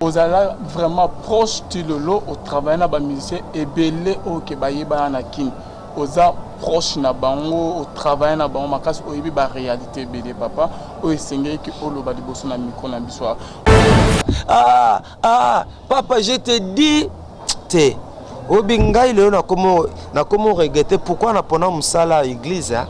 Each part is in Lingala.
Vous allez vraiment proche du lolo au travail na ba musicien et belé au ke ba yeba na kin. Oza proche na bango au travail na bango makasi oyebi ba réalité belé papa o esengeli ki oloba liboso na micro na biso. Papa, je te dis te obingai leo na komo regretter pourquoi na pona musala à église hein?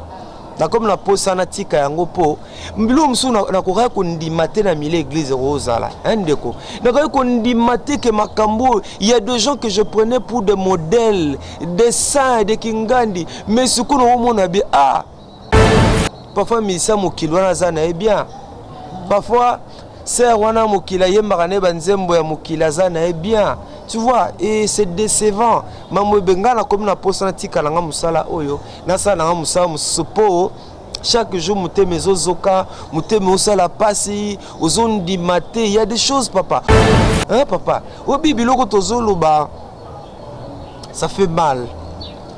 Na comme na posa na tika yango po mbilo musu na koka kondima te na mile église rozala ndeko na koka kondima te ke makambo il y a des gens que je prenais pour des modèles des saints de kingandi mais ce qu'on a mona bien parfois misa mokili wana za na bien parfois sœur wana mokila yembaka ne banzembo ya mokila za na bien tu vois et c'est décevant mamwe bengala comme na posa na tika langa musala oyo na sala nga musala musupo chaque jour muteme zozoka muteme osala pasi ozondi maté il y a des choses papa hein papa o bibiloko tozoloba ça fait mal.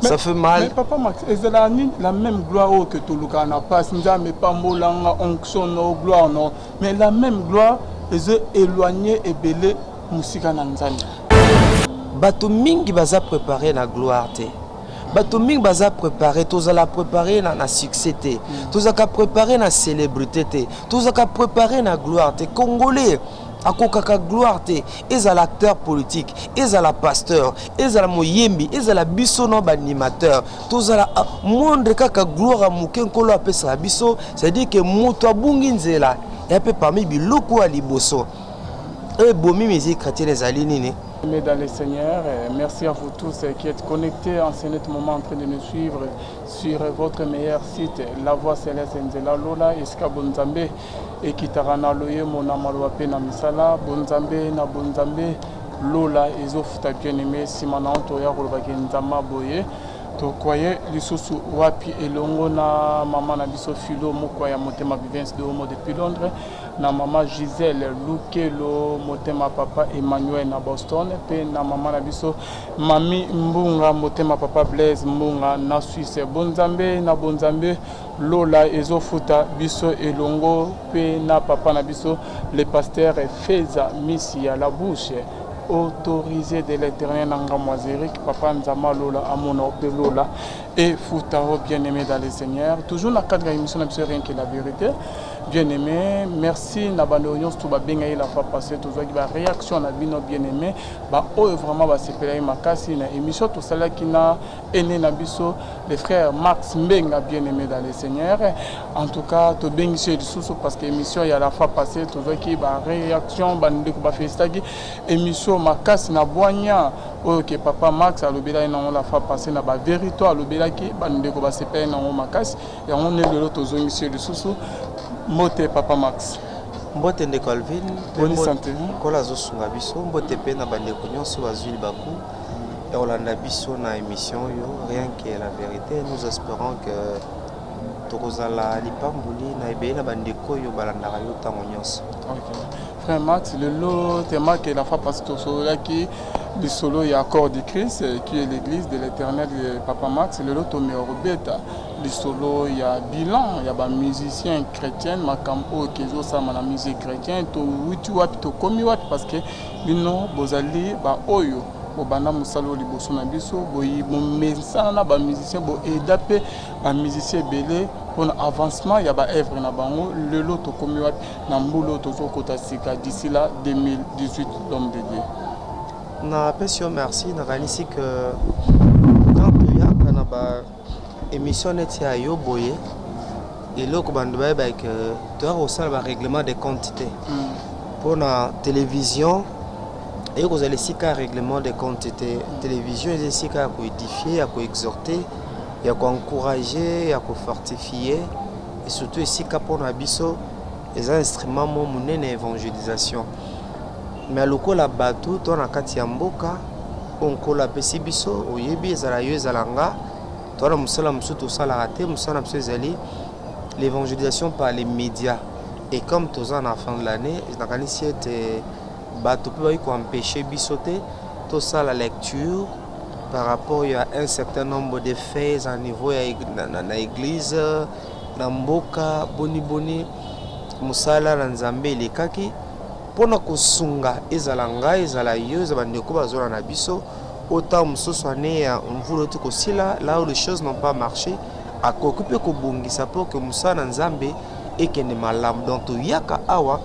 Ça fait mal. Mais papa Max, c'est la même gloire que tout le monde n'a pas. Mais pas molanga onction no gloire non. Mais la même gloire, les éloignés et belé musika nanzani. Bato mingi baza préparer la gloire te. Bato mingi baza préparer, tous la préparer na succès te. Tous la préparer na célébrité te. Tous la préparer na gloire te. Congolais. Akokaka gloire te ezala acteur politique ezala pasteur ezala moyembi ezala biso no animateur tozala monde kaka gloire muke nkolo apesa biso c'est à dire que moto abungi nzela et peu parmi biloko ya liboso et bomi musique chrétienne ezali nini. Mesdames les seigneurs, merci à vous tous qui êtes connectés en ce moment en train de nous suivre sur votre meilleur site, La Voix Céleste Nzela Lola, Eska Bonzambe, et Kitarana Loye, Mona Malouape na Misala, Bonzambe na Bonzambe, Lola, Ezofuta bien-aimé, Simana Antoya, Rolvagenzama Boye. Tokoye lisusu wapi elongo na mama na biso Philo Mokoya Motema Vivence de Homo depuis Londres na mama Gisèle Lukelo Motema papa Emmanuel na Boston pe na mama na biso Mami Mbunga Motema papa Blaise Mbunga na Suisse. Bonzambe na Bonzambe Lola ezofuta biso elongo pe na papa na biso le pasteur Feza Missi à la bouche autorisé de l'éternel Nangamoiséric, Papa Nzama Lola, Amona de Lola et Foutaro, bien-aimé dans les Seigneurs. Toujours la cadre émission, rien que la vérité. Bien-aimé, merci. Nabandonion, tout va bien la fois passée, tout va réaction à bino bien-aimé. Bah, oh, vraiment, bah, c'est pelé ma casse, une émission, tout cela qui n'a aîné Nabiso, les frères Max Mbenga, bien-aimé dans les Seigneurs. En tout cas, tout bien ici du sous parce que l'émission, il y a la fois passée, tout va qui, bah, réaction, bah, nous, bah, festagi, émission, ma casse, na boigna. Ok, papa Max, à l'obéla, il la fois passée, na ba vérité, à l'obéla qui, bah, nous, bah, c'est pas un ma casse, et on est de l'autre zone ici du sous. Mote papa Max. Mbote ndeko Alvin. Bonne santé. Kola zo sunga biso. Mbote pe na bandeko nyonso bazuli baku. Et Olanda biso na émission yo. Rien que la vérité. Nous espérons que tokozala lipambuli na ebeye na bandeko yo balandaka yo tango nyonso. Ok. Frère Max, le lot thème que la fois passée au solo qui le solo il y a corps de Christ qui est l'église de l'Éternel de papa Max. Le lot tomé au bêta. Le solo il y a bilan, il y a des musiciens chrétiens, makambo qui ont la musique chrétienne, to witu wapi to komi wapi parce que bino bozali ba oyo bobanda musalo liboso na biso boyi bomesa na ba musicien bo edape ba musicien belé pour avancement il y a ba œuvre na bango le lot to komi wapi na mbulo to kota sika d'ici là 2018 l'homme de Dieu. Na pesio merci na kanisi que quand il y a na ba émission neti ya yo boye eloko bandu ba que tu as aussi le règlement des quantités pour la télévision et vous allez si car règlement des quantités télévision et si car pour édifier à exhorter et à encourager et à fortifier et surtout ici car pour biso les instruments mon monene évangélisation mais à loko la bateau ton na kati ya mboka on kola pesi biso oyebi ezala yo ezalanga toi musala musuto sala raté musala musuto ezali l'évangélisation par les médias et comme tous en la fin de l'année dans la était bateau peut empêcher bisoter tout ça la lecture par rapport à un certain nombre de faits à niveau na église na mboka boni boni musala na nzambe lekaki pona kosunga ezala ngai ezala yo ezala ndeko bazona na biso autant mosusu ane mvula oti kosila là où les choses n'ont pas marché akoki mpe kobongisa pour que mosala na nzambe ekende malamu donc toyaka awa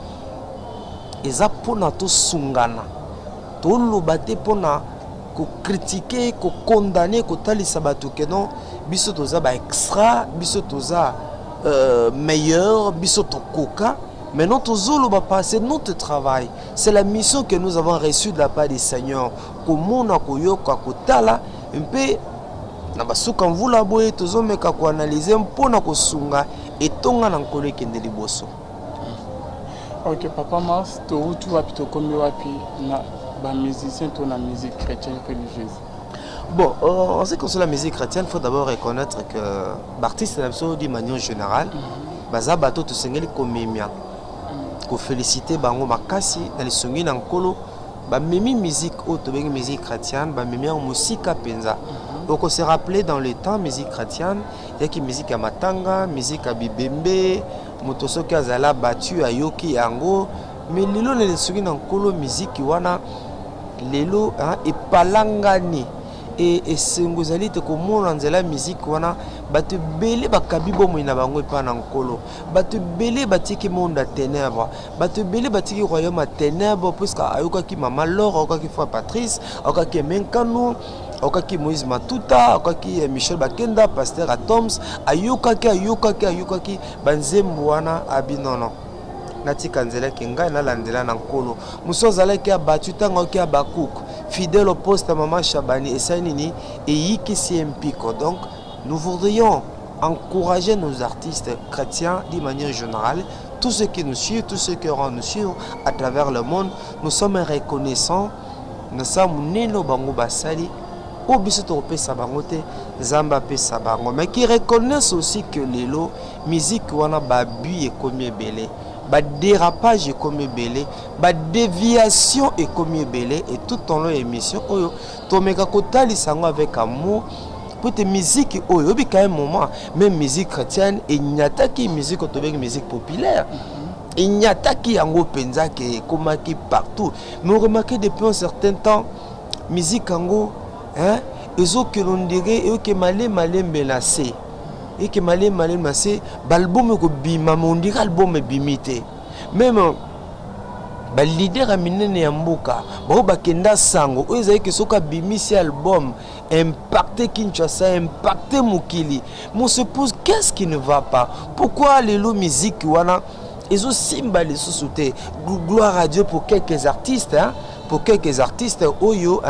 eza mpona tosungana toloba te mpona kocritiquer kokondane kotalisa bato ke non biso toza baextra biso toza meilleur biso tokoka. Maintenant, c'est notre travail. C'est la mission que nous avons reçue de la part du Seigneur. Comment on a kotala un peu na basuka mvula boye tozomeka ko analyser mpona kosunga etonga na nkolo ekende liboso. Ok, Papa Mars, tu wapi tokomi wapi na ba musicien to na musique chrétienne religieuse. Bon, en ce qui concerne la musique chrétienne, il faut d'abord reconnaître que l'artiste d'une manière générale, baza bato to sengeli komemia. Ko féliciter bango makasi na lisongi na nkolo ba memi musique auto bengi musique chrétienne ba memi en musika penza. Donc on se rappeler dans le temps musique chrétienne il y a qui musique à matanga musique à bibembe moto soki azala battu ayoki yango mais lelo na lisongi na nkolo musique wana lelo et palangani et sengozali te komona nzela musique wana bato belé bakabi bomo ina bango epa na nkolo bato belé batiki monde à ténèbres bato belé batiki royaume à ténèbres puisque ayokaki mama Laure ayokaki frère Patrice ayokaki Menkano ayokaki Moïse Matuta ayokaki Michel Bakenda pasteur Atoms ayokaki banzembo wana abinono natika nzela kenga na landela na nkolo muso zalaki abatu tanga oki abakuku fidèle au poste à maman Chabani et Sanini et Yiki Mpiko. Donc nous voudrions encourager nos artistes chrétiens d'une manière générale, tous ceux qui nous suivent, tous ceux qui auront nous suivre à travers le monde. Nous sommes reconnaissants, nous sommes neno bango basali, au bisoto pe sabangote, zamba pe sabango, mais qui reconnaissent aussi que l'élo musique wana babu et comme belé. Ba dérapage est comme belé, ba déviation est comme belé et tout en leur émission oyo tomeka kotali sango avec amour pour tes musiques oyo bi quand même moment même musique chrétienne et nyata ki musique autobek musique populaire et nyata ki yango penza ke komaki partout mais remarquez depuis un certain temps musique yango ezo que l'on dirait et que malé menacé et que malé massé l'album ko bima on dirait album bimité même ba leader aminene ya mboka ba kenda sango oyo que soka bimisi album impacté Kinshasa impacté Mukili on se pose qu'est-ce qui ne va pas pourquoi les musique wana ezo simba les sous-souté gloire à Dieu pour quelques artistes pour quelques artistes oyo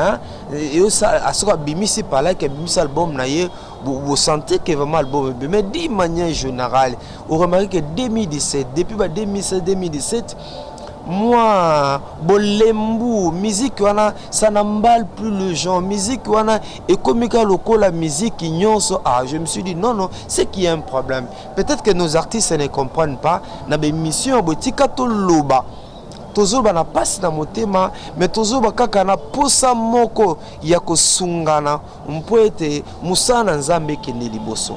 et ça asoka bimisi par là que bimisi album na ye vous sentez que vraiment album mais d'une manière générale on remarque que 2017 depuis 2016-2017 moi bolembu musique wana ça n'emballe plus le genre musique wana et comme la musique nyonso je me suis dit non c'est qu'il y a un problème peut-être que nos artistes ne comprennent pas na émission botika to loba tozo bana passe na motema mais tozo bakaka na posa moko ya kosungana mpoete musana nzambe kende liboso.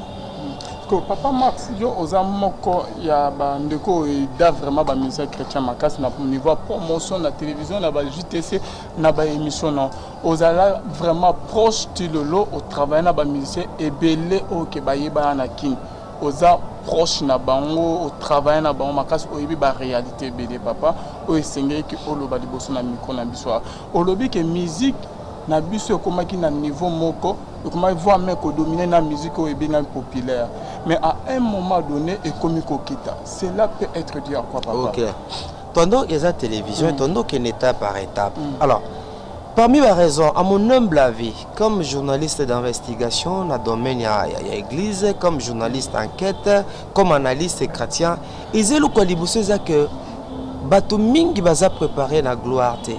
Papa Max yo oza moko ya bandeko da vraiment ba musique chrétien makasi na niveau promotion na télévision na ba JTC na ba émission na ozala vraiment proche de lolo au travail na ba musicien ebele o ke ba yeba na kin oza proche na bango au travail na bango makasi oyebi ba réalité ebele papa o esengeli ki oloba liboso na micro na biso olobi ke musique na biso komaki na niveau moko comment voir mais que dominer la musique ou bien populaire mais à un moment donné et comme kita cela peut être dû à quoi papa. Ok tandis que la télévision tandis qu'il étape par étape alors parmi les raisons à mon humble avis comme journaliste d'investigation dans le domaine il y a église comme journaliste d'enquête comme analyste chrétien ils ont le liboso que bato mingi baza préparer la gloire te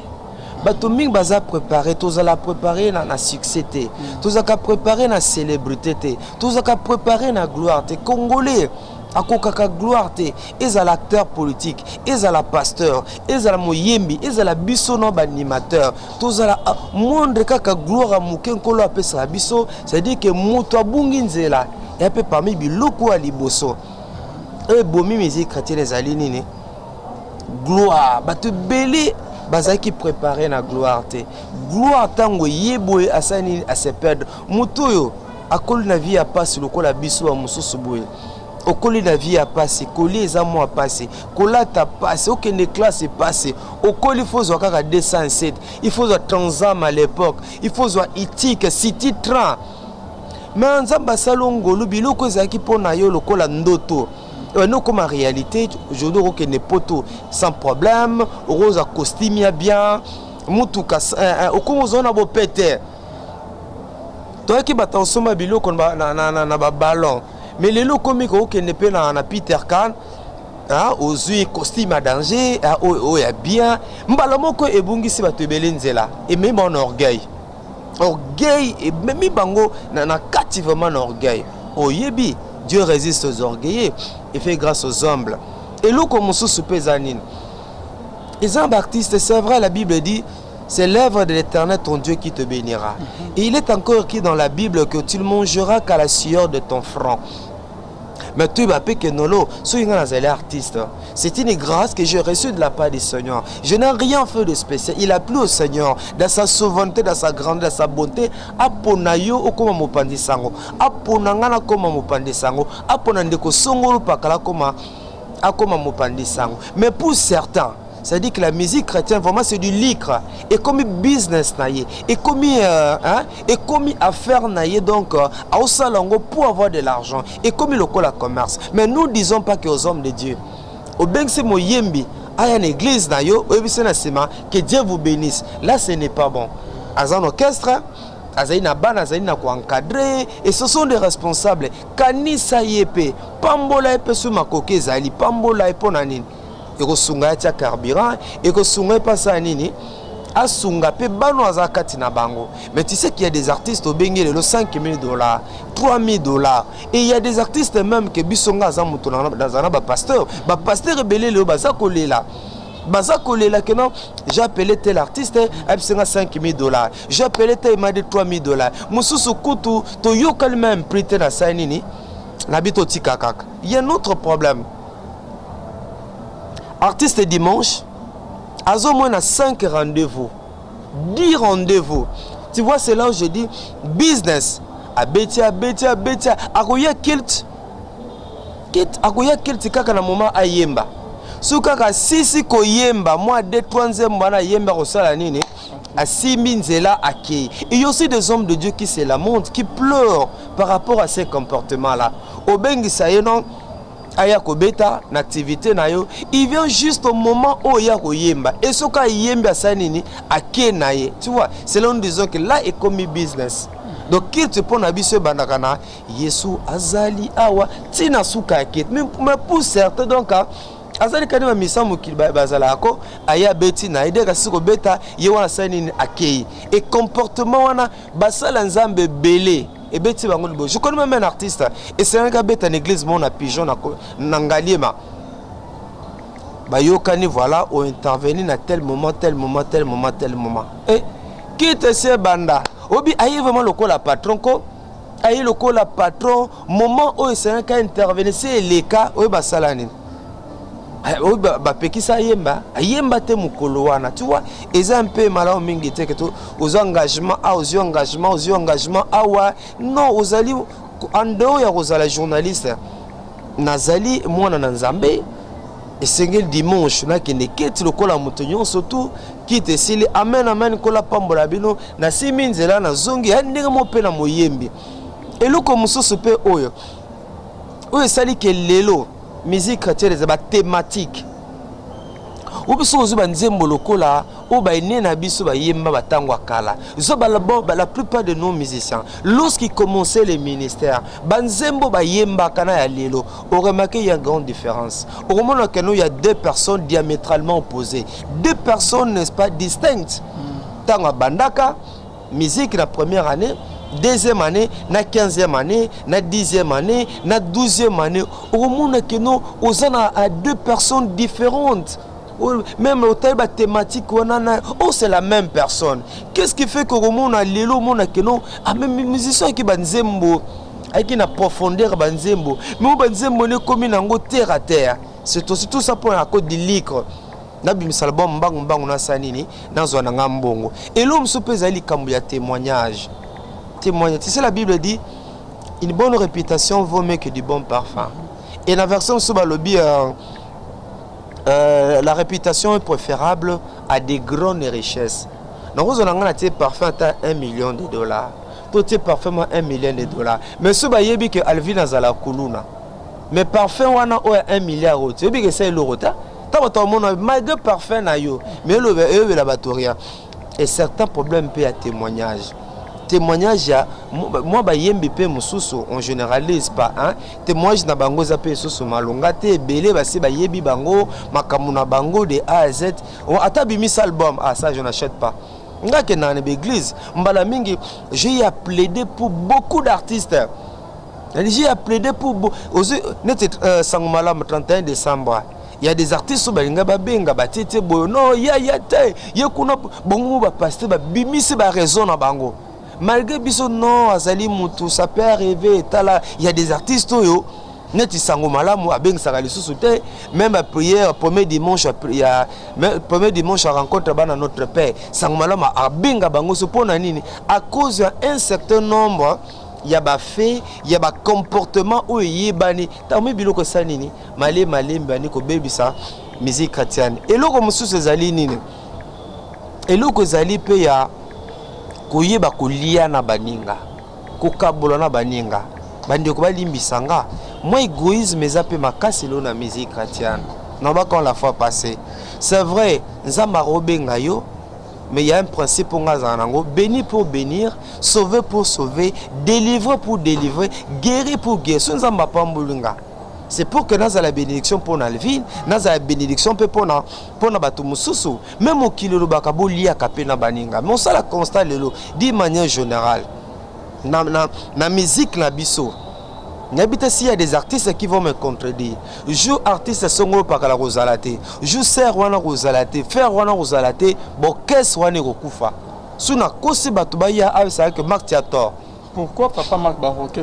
bato mingi baza préparer tozala préparer na succès te tozaka préparer na célébrité te tozaka préparer na gloire te congolais akokaka gloire te ezala acteur politique ezala pasteur ezala moyembi ezala biso no ba animateur tozala monde kaka gloire muke nkolo apesa biso c'est à dire que moto abungi nzela et peu parmi biloko a liboso et bomi musique chrétienne ezali nini gloire bato belé bazaki préparer na gloire te gloire tango yeboye asani à se perdre mutoyo akoli na vie ya passe lokola biso wa mususu boye okoli na vie ya passe koli eza mo passe kolata passe okende classe passe okoli faut zo kaka 207 il faut zo Transam à l'époque il faut zo Itik City Train mais nzamba salongolo biloko ezaki pona yo lokola ndoto. Non, comme en réalité, je dois que ne poto sans problème, rose à costume bien, mutuka, au comme on a beau péter. Toi qui bat en somme bilo qu'on na ballon, mais les locaux comme que ne peut na Peter Can, aux yeux costume à danger, oh ya bien, mbalamoko et bungi si bat belenzela et même en orgueil et même bango na captivement orgueil. Oh yebi. Dieu résiste aux orgueilleux et fait grâce aux humbles. Et l'eau comme sous pézanine. Et Jean-Baptiste, c'est vrai, la Bible dit, c'est l'œuvre de l'Éternel ton Dieu qui te bénira. Et il est encore écrit dans la Bible que tu ne mangeras qu'à la sueur de ton front. Mais tu vas payer que nolo, soyez un artiste. C'est une grâce que j'ai reçue de la part du Seigneur. Je n'ai rien fait de spécial. Il a plu au Seigneur, dans sa souveraineté, dans sa grandeur, dans sa bonté. Aponayo okoma mopandi sango. Aponangana koma mopandi sango. Aponandeko songolo pakala koma akoma mopandi sango. Mais pour certains, c'est-à-dire que la musique chrétienne, vraiment, c'est du licre. Et comme business, et comme affaire, donc, à Osalango pour avoir de l'argent. Et comme le commerce. Mais nous ne disons pas qu'aux hommes de Dieu. Au Bengse Moyembi, à une église, que Dieu vous bénisse. Là, ce n'est pas bon. À un orchestre, Azaina ban, Azaina ko encadré, et ce sont des responsables. Kanisa yepe, Pambola yepe sous ma coquille, Zali, Pambola yepe nanine. Et que sunga tia carburant et que sunga pas ça nini a sunga pe bano azakati na bango. Mais tu sais qu'il y a des artistes au bengi le $5,000 $3,000 et il y a des artistes même que bisonga za muto na ba pasteur belé le bazakolela que non j'ai appelé tel artiste a $5,000 j'ai appelé tel m'a dit $3,000 mususu kutu to yokal même prité na sa nini na bito tikakak. Il y a un autre problème. Artiste dimanche, à au moins 5 rendez-vous, 10 rendez-vous. Tu vois, c'est là où je dis business. Abetia, akoya kilt, akoya kilt kaka na moment ayemba. Sukaka sisi ko yemba, moi 2-3e mois yemba ko sala nini, à 6 000 akei. Et il y a aussi des hommes de Dieu qui se lamentent, qui pleurent par rapport à ces comportements-là. Au bengi sayenon. Aya kobeta na activité na yo, il vient juste au moment où il y a yemba et ce ka yemba sanini ake naye. Tu vois, c'est là nous disons que là est comme business. Donc qu'il te pon abiso bandakana Yesu azali awa tina suka ake. Mais pour certains donc azali kanima misamu bazala ko aya beti na ide ka siko beta yewana sanini ake. Et comportement wana basala nzambe belé. Et je connais même un artiste. Et c'est un gars bête en église, mon pigeon, n'angaliema. Bayokani, voilà, ont intervenu à tel moment. Et qui te sait, banda? Obi, aïe vraiment le col à patron, aïe le col à patron, moment où c'est un cas intervenu, c'est les cas, où est salani. Ayemba te mukolo wana, tu vois, et un peu malin mingi te que aux engagements non aux alliés en dehors ya aux journaliste nazali mwana na nzambe et sengel dimanche na kene keti lokola mutonyo surtout qui te sili amen kola pambola bino na siminzela na zongi ya ndenge mo pe na moyembi et loko mususu pe oyo sali ke lelo musique chrétienne c'est thématique. Ou biso ozuba nzembo lokola ou ba ene na biso ba yemba batangwa kala. Zoba la plupart de nos musiciens lorsqu'ils commençaient les ministères, banzembo ba yemba kana ya lelo, on remarqué il y a une grande différence. Au moment où il y a deux personnes diamétralement opposées, deux personnes n'est-ce pas distinctes. Tanga bandaka musique la première année, deuxième année, na 15e année, na 10e année, na 12e année. Au moment que nous, à deux personnes différentes. Même au taille thématique, c'est la même personne. Qu'est-ce qui fait qu'au moment a l'élo, même musicien qui banzembo, avec une profondeur banzembo, mais banzembo ne comme une terre à terre. C'est aussi tout ça pour la côte du licre. na bimisa album mbangu na sanini nazwa na ngambongo et l'homme se peut ali kambu ya témoignage. Tu sais, la Bible dit une bonne réputation vaut mieux que du bon parfum. Et la version sous lobby la réputation est préférable à des grandes richesses. Donc vous avez un parfum à $1 million. Tout est parfum à $1 million. Mais ce bayebi que Alvin Azala Kuluna. Mais parfum wana o $1 milliard. Tu sais que c'est l'euro. Tant mon malgré parfum na yo, mais le laboratoire. Et certains problèmes peuvent à témoignage. Témoignage moi ba yembi pe mususu on généralise pas hein témoignage na bango za pe susu malonga te belé ba se ba yebi bango makamuna bango de A à Z on atabi mis album ah ça je n'achète pas nga ke na l'église mbala mingi j'ai plaidé pour beaucoup d'artistes. J'ai plaidé pour net sangomala le 31 décembre. Il y a des artistes qui sont babenga batete boyo non ya te ye kuna bongo ba pasteur ba bimisi ba raison na bango. Malgré biso non azali mutu ça peut arriver il y a des artistes yo neti sango malamu abeng sakali susute même à prière premier dimanche premier dimanche à rencontre bana notre père sango malamu abenga bango so pona nini à cause d'un certain nombre il y a ba fait il y a ba comportement o yebani tamu biloko sanini malé mbani ko bebisa musique chrétienne et loko mususu ezali nini et loko ezali pe ya koyeba kolia na baninga kokabola na baninga bandeko balimbisanga moi égoïsme ezape makasi lo na musique chrétienne non ba quand la fois passée c'est vrai nzamba robenga yo mais il y a un principe pour ngazanango béni pour bénir sauver pour sauver délivrer pour délivrer guérir pour guérir so nzamba pambulinga. C'est pour que nous avons la bénédiction pour la ville, nous avons la bénédiction pour la bateau mususu. Même au kilo le bakabo lié kapé na baninga. Mais on sait la constat lelo d'une manière générale. Na musique na biso. N'habite s'il y a des artistes qui vont me contredire. Je artiste songo pakala rozalate. Je sers wana rozalate, faire wana rozalate, bo qu'est-ce wana rokufa. Suna kosi batubaya avec ça que Marc Tiator. Pourquoi Papa Marc Baroque?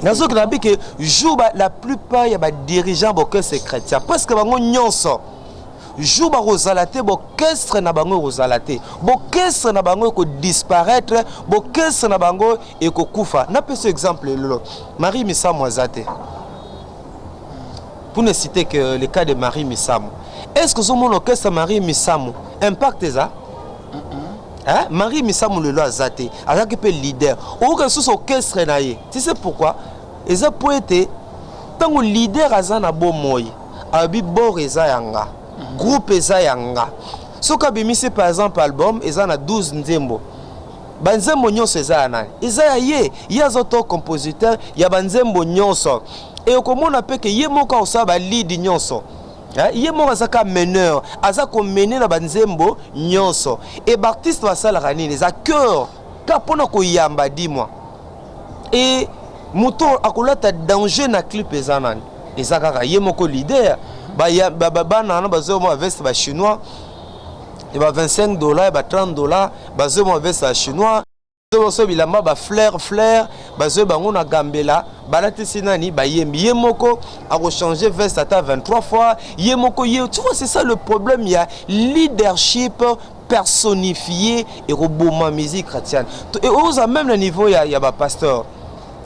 La plupart il y a des dirigeants qui chrétiens parce que bango nyonso jour ba rozalate bokestre na bango rozalate bokestre na bango ko disparaître bokestre na bango et ko kufa na pe ce exemple lolo Marie Misamo azate pour ne citer que le cas de Marie Misamo. Est-ce que ce mon orchestre Marie Misamo impacte ça? Hein? Marie Misamo le azate azaki pe leader ou que sous orchestre na ye. Tu sais pourquoi? Eza poète tant que leader azana bo moy abi bor eza yanga groupe eza yanga soka bimisi par exemple album eza na 12 nzembo banzembo nyonso eza nani eza ya ye yazoto compositeur ya banzembo nyonso et okomona pe ke ye moko osaba ba lead nyonso. Ye mo azaka meneur azako mener na banzembo nyonso et Baptiste basala kanini za cœur kapona ko yamba dis-moi et muto akolata danger na clip ezanani ezaka ye moko leader ba na bazo mo veste ba chinois et ba $25 et ba $30 bazo mo veste ba chinois so bilamba ba flair bazo bango na gambela balati sinani ba yembi moko a changer veste ata 23 fois yemoko tu vois c'est ça le problème il y a leadership personnifié et roboma musique chrétienne et aux même le niveau il y a ba pasteur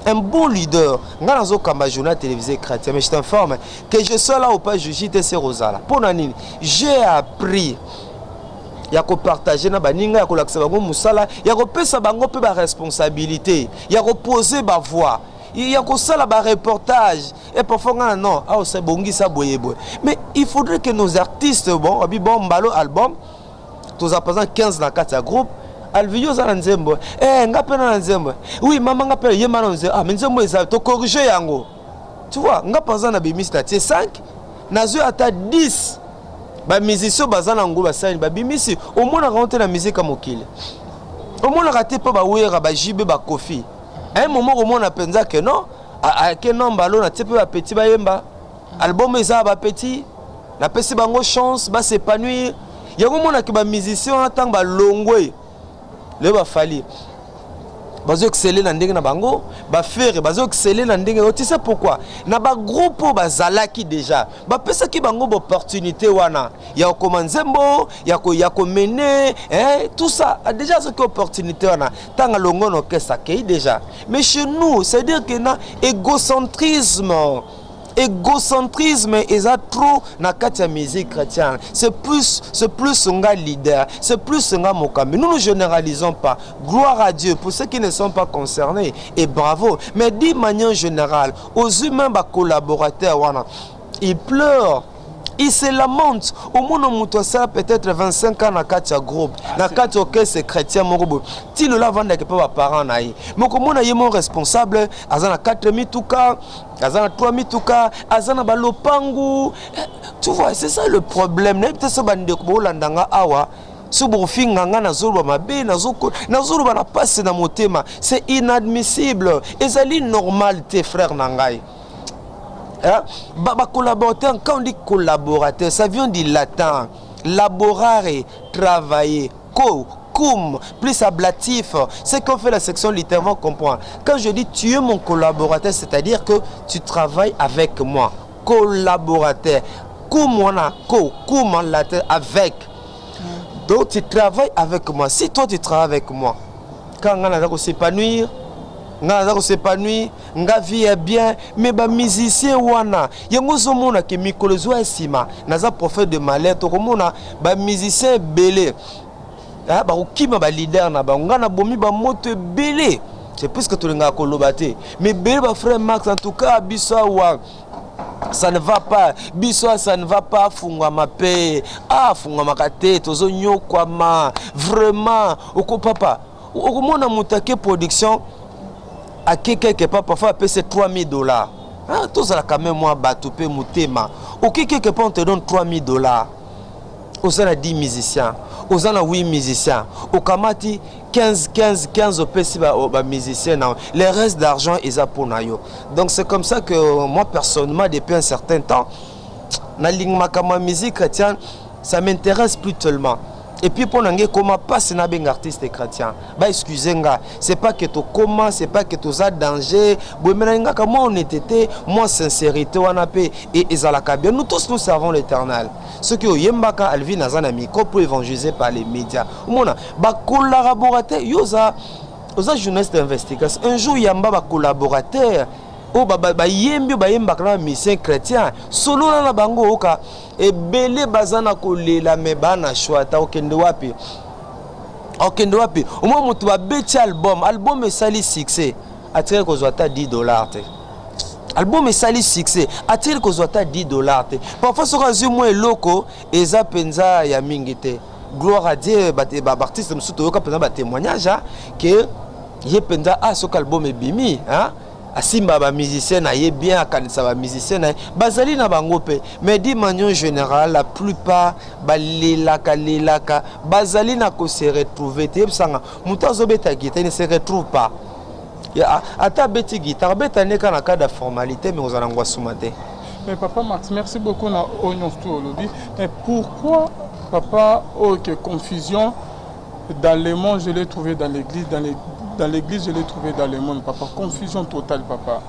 un bon leader nganazo kamba journal télévisé chrétien mais je t'informe que je sois là au pas juger c'est Rosala pour nani j'ai appris ya ko partager na baninga ya ko lakisa bango musala ya ko pesa bango pe ba responsabilité ya ko poser ba voix ya ko sala ba reportage et parfois non ah c'est bongi ça boye mais il faudrait que nos artistes bon mbalo album tous à présent 15 dans 4 groupe Alvio za nzembo ngape na nzembo oui mama ngape ye mana nzembo ah nzembo eza to corriger yango tu vois ngapa za na bimisi na 5 nazo ata 10 ba musicien bazana ngo basani ba bimisi au moins rentre na musique mokile au moins raté pas ba wera ba jibe ba kofi un moment au moins penza que non a que non balo na tepe ba petit ba yemba album eza ba petit na pesi bango chance ba s'épanouir yango mona ke ba musicien attend ba longwe le ba fali bazo exceller na ndenge na bango ba faire bazo exceller na ndenge tu sais pourquoi na ba groupe bazalaki déjà ba pesa ki bango opportunité wana ya ko nzembo ya ko mener tout ça déjà ce que opportunité wana tanga longo no kesa kei déjà mais chez nous c'est dire que na égocentrisme et ça trop na katia musique chrétienne c'est plus un gars leader c'est plus un gars mokambi nous ne généralisons pas gloire à Dieu pour ceux qui ne sont pas concernés et bravo mais d'une manière générale aux humains ba collaborateurs wana ils pleurent. Il se lamente. Au moins, on a peut-être 25 ans dans le groupe. Dans le cas c'est chrétien. Si nous l'avons dit que pas parents naï. Mais comme on a mon responsable, azana 4000 touka, azana 3000 touka, azana balopangu. Tu vois, c'est ça le problème. Peut-être ça bande ko landanga awa. C'est inadmissible. Et c'est normal tes frères nangai. Collaborateur, quand on dit collaborateur, ça vient du latin. Laborare, travailler. Cum, plus ablatif. C'est qu'on fait la section littéralement comprendre. Quand je dis tu es mon collaborateur, c'est-à-dire que tu travailles avec moi. Collaborateur. Cum en latin, avec. Donc tu travailles avec moi. Si toi tu travailles avec moi, quand on a s'épanouir, nga s'épanouir, nga vie est bien, mais ba musicien wana, yango zomona ke mikolo zo esima, naza prophète de malheur to komona ba musicien belé. Ah ba okima ba leader na ba nga na bomi ba moto belé. C'est plus que to nga kolobate. Mais belé ba frère Max en tout cas biso wa ça ne va pas, biso ça ne va pas fungwa ma paix. Ah fungwa makate tozo nyokwama. Vraiment, oko papa, oko mona mutake production à quelque part parfois c'est $3000. Ah, tout ça quand même moi batoupe mutema. OK quelque part on te donne $3000. Aux a 10 musiciens, aux a 8 musiciens. Au kamati 15 opesi ba musiciens. Les restes d'argent ils a pour nayo. Donc c'est comme ça que moi personnellement depuis un certain temps na lingma musique chrétienne, ça m'intéresse plus tellement. Et puis pour nous comment passer na ben artiste chrétien. Bah excusez-moi, c'est pas que tu comment, c'est pas que tu as danger. Bon maintenant comment honnêteté, moi sincérité wana pe et ezalaka bien. Nous tous nous servons l'Éternel. Ceux qui yembaka alvi na zana micro pour évangéliser par les médias. Mona ba collaborateur yoza oza journaliste d'investigation. Un jour yamba ba collaborateur oh ba yembi ba yembaka mission chrétien. Solo na bango oka et belé bazana kolela me bana chwata okende wapi au moins mutu ba beti album sali succès atire ko zwata $10 te album sali succès atire ko zwata $10 te parfois soka zimo eloko eza penza ya mingi te gloire à Dieu ba artiste musuto yoka penza ba témoignage que ye penza soka album ebimi asimba ba musicien na ye bien akanisa ba musicien na bazali na bango pe mais di manière générale la plupart balelaka bazali na ko se retrouver te sanga mutazo beta guitare ne se retrouve pas ya ata beti guitare beta ne kana cas de formalité mais aux anangwa sumate. Mais papa Max, merci beaucoup na Oignon Sto lobby. Mais pourquoi papa OK confusion dans le monde je l'ai trouvé dans l'église dans l'église je l'ai trouvé dans le monde papa confusion totale papa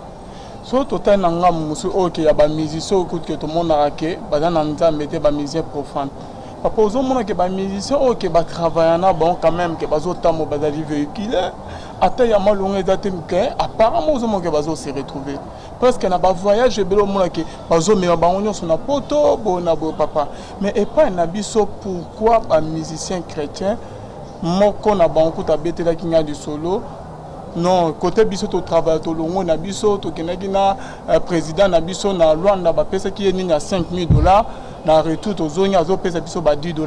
so total nanga musu OK ya ba musicien que tout le monde a raqué bazana nzambe te ba musicien profane papa ozo mona que ba musicien OK ba travailler bon quand même que bazo tamo bazali véhiculer ata ya malonga datem que apparemment ozo mona que bazo se retrouver parce que na ba voyage belo mona que bazo me ba onyo sona poto bona bo papa mais et pas na biso pourquoi ba musicien chrétien moko na banko ta betela kinga du solo non côté biso to travail to longo na biso to kenaki na président na biso na Rwanda ba pesa ki ni na $5000 na retour to zonya zo pesa biso ba $10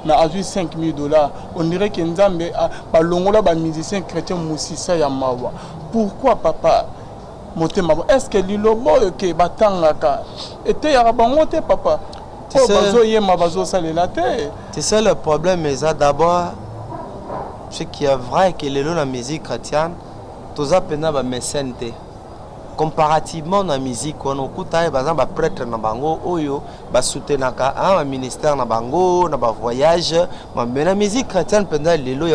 na azui $5000 on dirait que nzambe ba longola ba musicien chrétien musisa ya mawa pourquoi papa motema est-ce que lilobo que batangaka était ya bango te papa. C'est ça le problème, mais ça d'abord, ce qui est vrai que la musique chrétienne, tout ça pendant la mécène. Comparativement à la musique, on écoute par exemple prêtre na bango, oyo, ba soutenir un ministère na bango, na ba voyage, mais la musique chrétienne pendant les lois,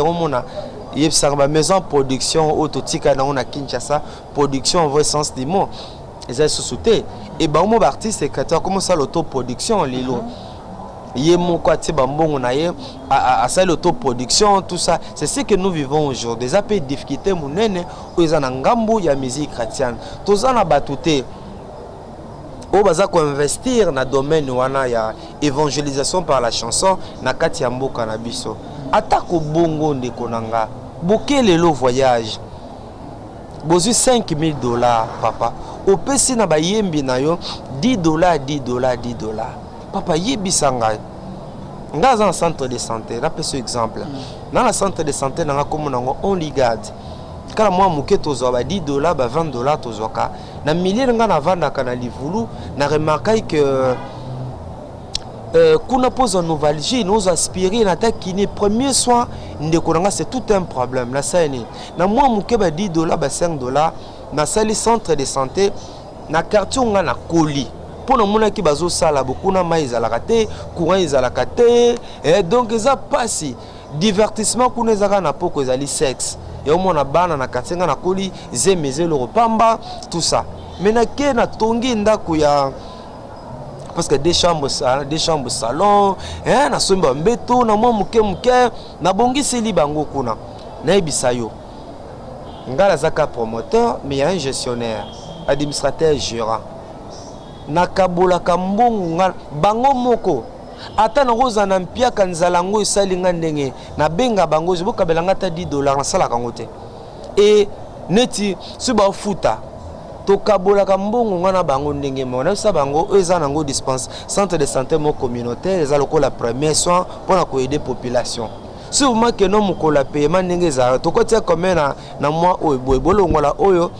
yebsanga maison production autotika na on a Kinshasa production en vrai sens du mot ils ont sous-sauté et ba mo artiste créateur comment ça l'autoproduction lilo yemo quoi ti bambongo na ye à ça l'autoproduction tout ça c'est ce que nous vivons aujourd'hui des appels difficultés munene où ils en ngambo ya musique chrétienne tous en abatouté au baza ko investir na domaine wana ya évangélisation par la chanson na kati ya mboka na biso atako bongo ndeko nanga bokele lo voyage bozu $5,000 papa opesi na bayembi na yo $10 papa yebisanga ngaza na centre de santé na peso exemple na na centre de santé na komo nango only God kala mwa muke tozwa ba $10 ba $20 tozwaka na millier nga na vandaka na livulu na remarquai que kuna pose en novalgie nous aspirer na ta kiné premier soin ndeko nanga c'est tout un problème na sani na mwa muke ba $10 ba $5 na sali centre de santé na quartier nga na Koli pour le monde qui bazo sala beaucoup na mais ezalaka te courant ezalaka te et donc eza pasi divertissement kuna ezaka na poko ezali sexe et au moins na bana na quartier nga na Koli zemeze le repamba tout ça mais na ke na tongi ndako ya parce que des chambres salon hein na somba mbeto na mwa muke na bongisi libango kuna na ebisayo ngala zaka promoteur mais il y a un gestionnaire administrateur gérant na kabola kambongo bango moko ata na roza na mpia kanzalango esalinga ndenge na benga bango ziboka belanga ta $10 na sala kango te et neti suba futa to kabola kambongo ngana bango ndenge mona sa bango eza nango dispense centre de santé mo communautaire eza lokola premier soin pour na ko aider population si vous manquez non mukola paiement ndenge za to kotia comme na moi oyo bolongola oyo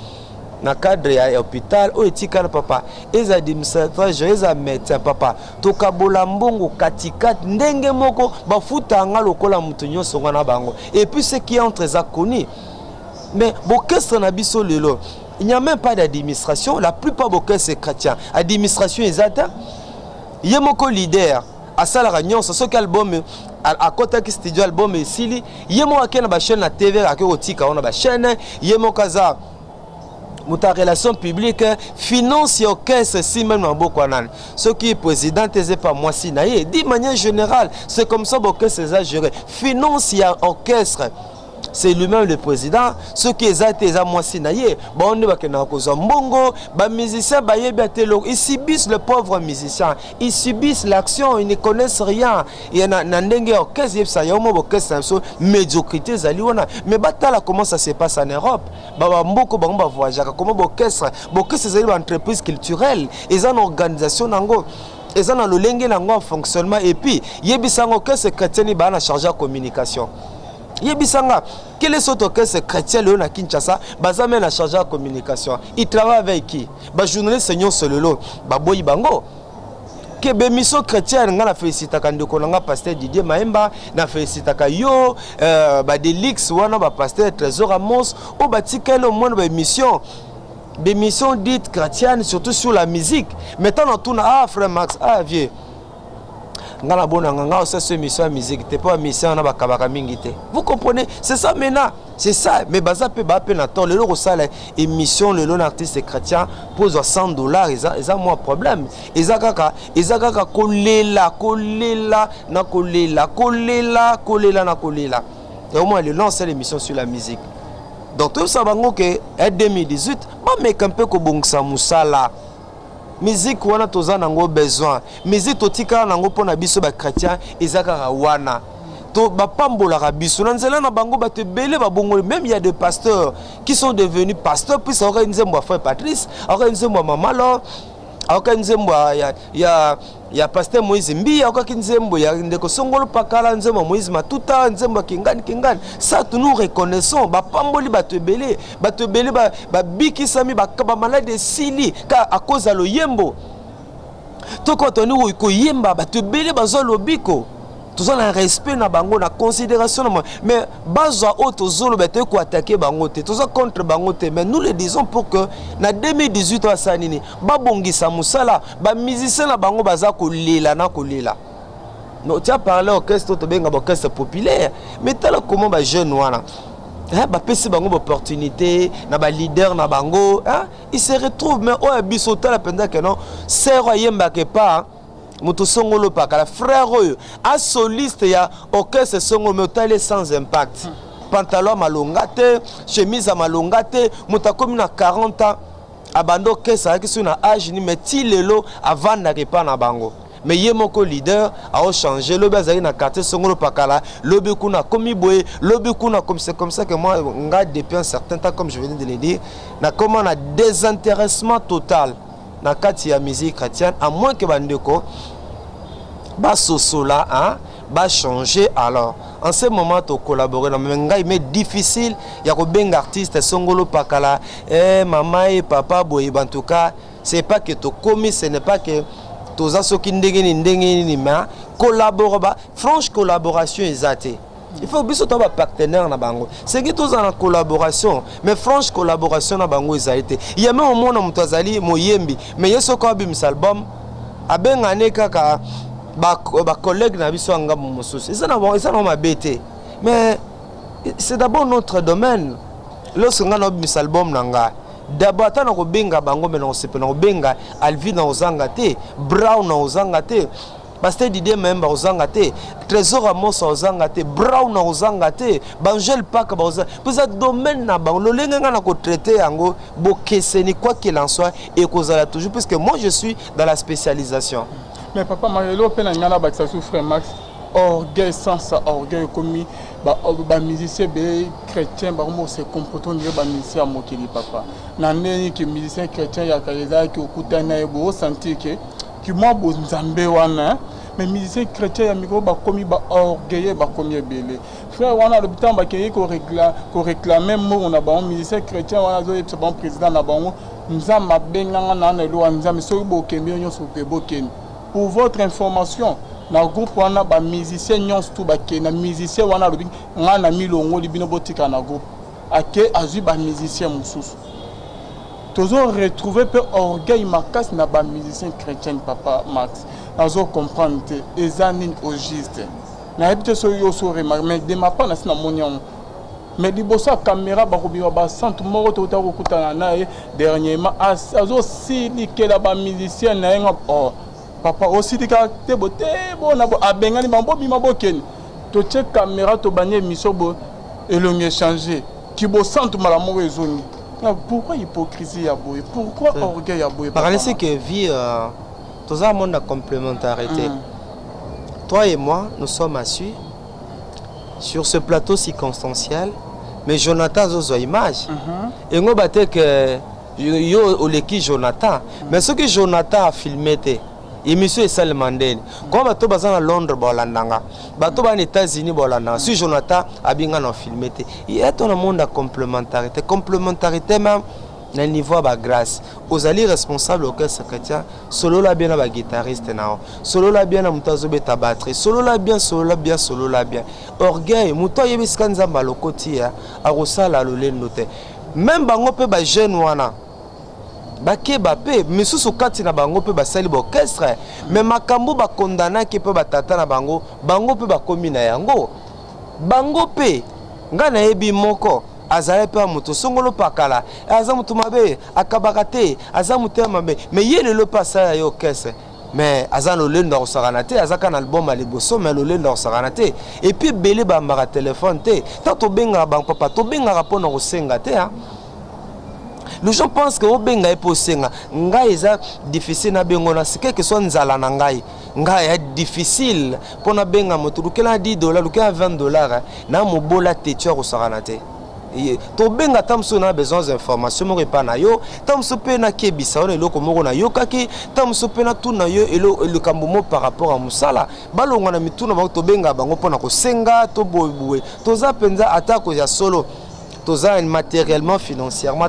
na cadre ya hôpital oyo etikala papa eza administrateur eza médecin papa to kabola mbongo katikati ndenge moko bafuta nga lokola mutu nyonso ngana bango et puis ce qui entre za koni mais bokestre na biso lelo il n'y a même pas d'administration la plupart bokestre chrétien administration ezata yemoko leader asala nyonso ce album à côté qui studio album esili yemo akena ba chaîne na TV akeko tika ona ba chaîne yemo kaza muta relation publique finance et orchestre si même en beaucoup nan ce qui est président c'est pas moi si naïe dit manière générale c'est comme ça que c'est à gérer finance et orchestre c'est lui-même le président ce qui est à moi si naïe bon on va que na koza mbongo ba musicien ba yebetelo ils subissent le pauvre musicien ils subissent l'action ils ne connaissent rien il y a ndenge orchestre yebsa ya mo orchestre médiocrité zali wana mais batala comment ça se passe en Europe ba mboko ba ngomba voyager comment orchestre zali ba entreprise culturelle ils ont une organisation nango ils ont le lenge nango fonctionnement et puis yebisango orchestre chrétien ba na chargé de communication yebisanga quel est ce orchestre chrétien le na Kinshasa bazame na chargé de communication il travaille avec qui ba journaliste seigneur sololo ba boyi bango que bémission chrétien nga na félicitaka ndeko nanga pasteur Didier Maemba na félicitaka yo ba delix wana ba pasteur Trésor Amos o batikelo mwana ba émission bémission dite chrétienne surtout sur la musique maintenant tout na frère Max vieux ngala bona nganga ça c'est mission musique t'es pas mission na bakabaka mingi te vous comprenez c'est ça maintenant c'est ça mais baza pe ba pe na temps le lo sala émission le long artiste chrétien pose $100 ils ont moins problème ils kaka kolela na kolela et au moins le lance l'émission sur la musique donc tout ça bango que 2018 ba mec un peu ko bongsa musala musique wana toza nango besoin musique totika nango pona biso ba chrétien ezaka wana to ba pambola biso na nzela na bango ba te belé ba bongo même il y a des pasteurs qui sont devenus pasteurs puis ça aurait nzembo frère Patrice aurait nzembo maman là aurait nzembo ya pasteur Moïse Mbi aurait nzembo ya ndeko songolo pakala nzembo Moïse Matuta nzembo kingani ça nous reconnaissons ba pamboli ba te belé ba biki sami ba malade sili ka à cause de lo yembo to quand on est ko yemba ba te belé ba zo lobiko tout ça un respect na bango na considération mais bazwa auto zolo bete ko attaquer bango te tout ça contre bango te mais nous le disons pour que na 2018 wa sanini ba bongisa musala ba musicien na bango baza ko lela na ko lela no tu as parlé orchestre to benga orchestre populaire mais tel comment ba jeune wana bapesi bango opportunité na ba leader na bango il se retrouve mais o abisota la penda que non sero yemba ke pas mutu songolo pakala frère oyo a soliste ya orchestre songolo mais otale sans impact pantalon malonga te chemise à malonga te muta comme na 40 ans abando kesa ki sur na âge ni mais ti lelo avant na pas na bango. Mais il y a mon leader a changé le bazar na quartier songolo pakala lobi kuna komi boye lobi kuna comme c'est comme ça que moi nga depuis un certain temps comme je venais de le dire na comment on a désintéressement total na quartier musique chrétienne à moins que bandeko ba sosola ba changer alors en ce moment to collaborer na menga il est difficile ya ko benga artiste songolo pakala maman et papa boye en tout cas c'est pas que to commis ce n'est pas que tous ceux qui n'ont collaborent, franche collaboration exacte. Il faut que tu aies un partenaire na bango. C'est que tous en collaboration, mais franche collaboration na bango exacte. Il y a même un monde où tu as moyembi, mais il y a ce qu'on bim album, a ben ane kaka ba collègue na biso anga mususu. Ça na ma bête. Mais c'est d'abord notre domaine. Lorsque on a bim album nanga d'abord na ko benga bango mais on se peut na benga Alvin na ozanga te Brown na ozanga te Pasteur Didier memba ozanga te Trésor Amos ozanga te Brown na ozanga te Bangel Pak ba ozanga pour ça domaine na bango le lenga na ko traiter yango bokeseni quoi qu'il en soit et kozala toujours parce que moi je suis dans la spécialisation. Mais papa Marelo pena ngana ba ça souffre Max orgueil sans ça orgueil commis ba musicien be chrétien ba mo se comportant ni ba musicien mokili papa na neni que musicien chrétien ya kaza ki okutana e bo sentir que ki mo bo nzambe wana mais musicien chrétien ya miko ba commis ba orgueil ba commis belé frère wana le temps ba ki ko réclamer mo na ba musicien chrétien wana zo e bon président na bango nzamba benga na na lo nzambe so bo kembe nyoso pe bo ken pour votre information. Na groupe wana ba musicien nyons tout ba ke na musicien wana lobi nga na milongo libino botika na groupe ake azu ba musicien mususu tozo retrouver peu orgueil makas na ba musicien chrétien papa Max azo comprendre ezanine au juste na habite so yo so remarque mais de ma part na sina monion mais libosa caméra ba robiwa ba centre moko to ta kokutana na dernièrement azo sili ke la ba musicien na nga papa aussi des caractères beauté bon na bo abengani mambo bima bokeni to check caméra to banye mission bo elonge changer ki bo centre malamu ezongi pourquoi hypocrisie ya boye pourquoi orgueil ya boye par c'est que vie tous un monde de complémentarité. Toi et moi nous sommes assis sur ce plateau circonstanciel mais Jonathan zozo image et ngo batte que yo oleki Jonathan mais ce que Jonathan a filmé émission est seulement ndeni comme bato bazana Londres bolandanga bato ba États-Unis bolandanga si Jonathan abinga na filmé il y a un monde de complémentarité même na niveau ba grâce aux alliés responsables au secrétaire solo la bien ba guitariste nao solo la bien na mutazo beta batterie solo la bien orgueil muto yebiska nzamba lokotia arosala lolendo te même bango pe ba jeune wana bake bape misusu kati na bango pe basali orchestre mais makambo ba condamna ke pe batata na bango pe bakomi na yango bango pe ngana yebi moko azale pe muto songolo pakala aza mutu mabe akabaka te aza mutu mabe mais yele le passa ya orchestre mais aza no lendo osarana te aza kana album aliboso mais le lendo osarana te et puis belé ba mara téléphone te tato benga bang papa to benga rapona kosenga te les gens pensent que obenga eposenga ngai eza difficile na bengo na sike que soit nzala na ngai est difficile pour na benga moto lukela $10 lukela $20 na mobola te tu osarana te to benga tamso na besoin d'information mo repa na yo tamso pe na kebisa on eloko moko na yo kaki tamso pe na tuna yo le kambomo par rapport à musala balonga na mituna ba to benga bango pona ko senga to boybuwe to za penza atako ya solo tous un matériellement financièrement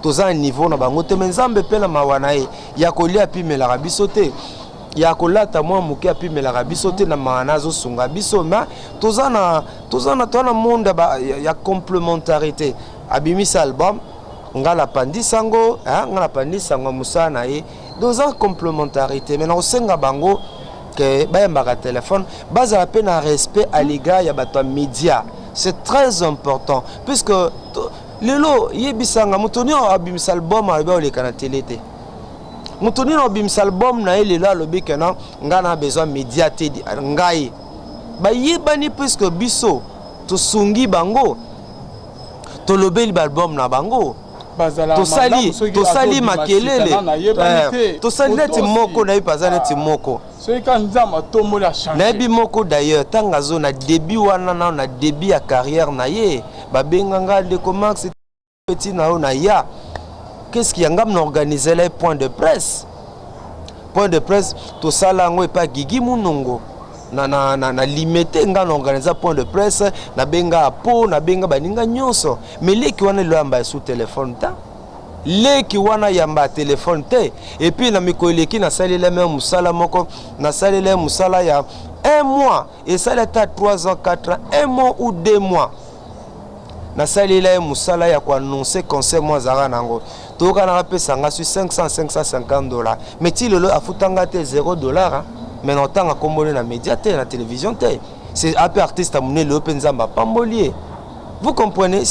tous un niveau na bango te menzambe pe na mawana e ya kolia pi mela bisote ya kolata mwa muke pi mela bisote na manazo sunga biso ma tous na monde ya complémentarité abimisa album ngala pandisango ngala pandisango musana e dans un complémentarité mais na osenga bango que ba mbaka téléphone baza pe na respect à l'égard ya bato média C'est très important. Puisque lelo yebisanga mutoni abimisa album alba le kana télé te. Mutoni abimisa album na lelo alobi kana ngana besoin médiaté ngai. Ba yebani puisque biso to sungi bango to lobeli album na bango. Tosali makelele tosali neti moko na ipaza neti moko na ebi moko d'ailleurs tanga zo na début wana na début ya carrière na ye babenganga ndeko Max petit na o na ya qu'est-ce qui yanga na organiser les point de presse tosala ngo epa Gigi Munongo na limité nga na organiser point de presse na benga po na benga baninga nyonso mais leki wana lo amba sous téléphone ta leki wana yamba téléphone te et puis na mikoleki na salele même musala moko na salele musala ya 1 mois et ça l'état 3 ans 4 ans 1 mois ou 2 mois na salele musala ya ko annoncer concert moi zara nango to kana pesa nga sur 550 $, mais ti lelo afutanga te $0 hein? Mais non, tant à comboler la médiaté, la télévision, c'est un peu artiste à mener le Penzamba Pambolier. Vous comprenez?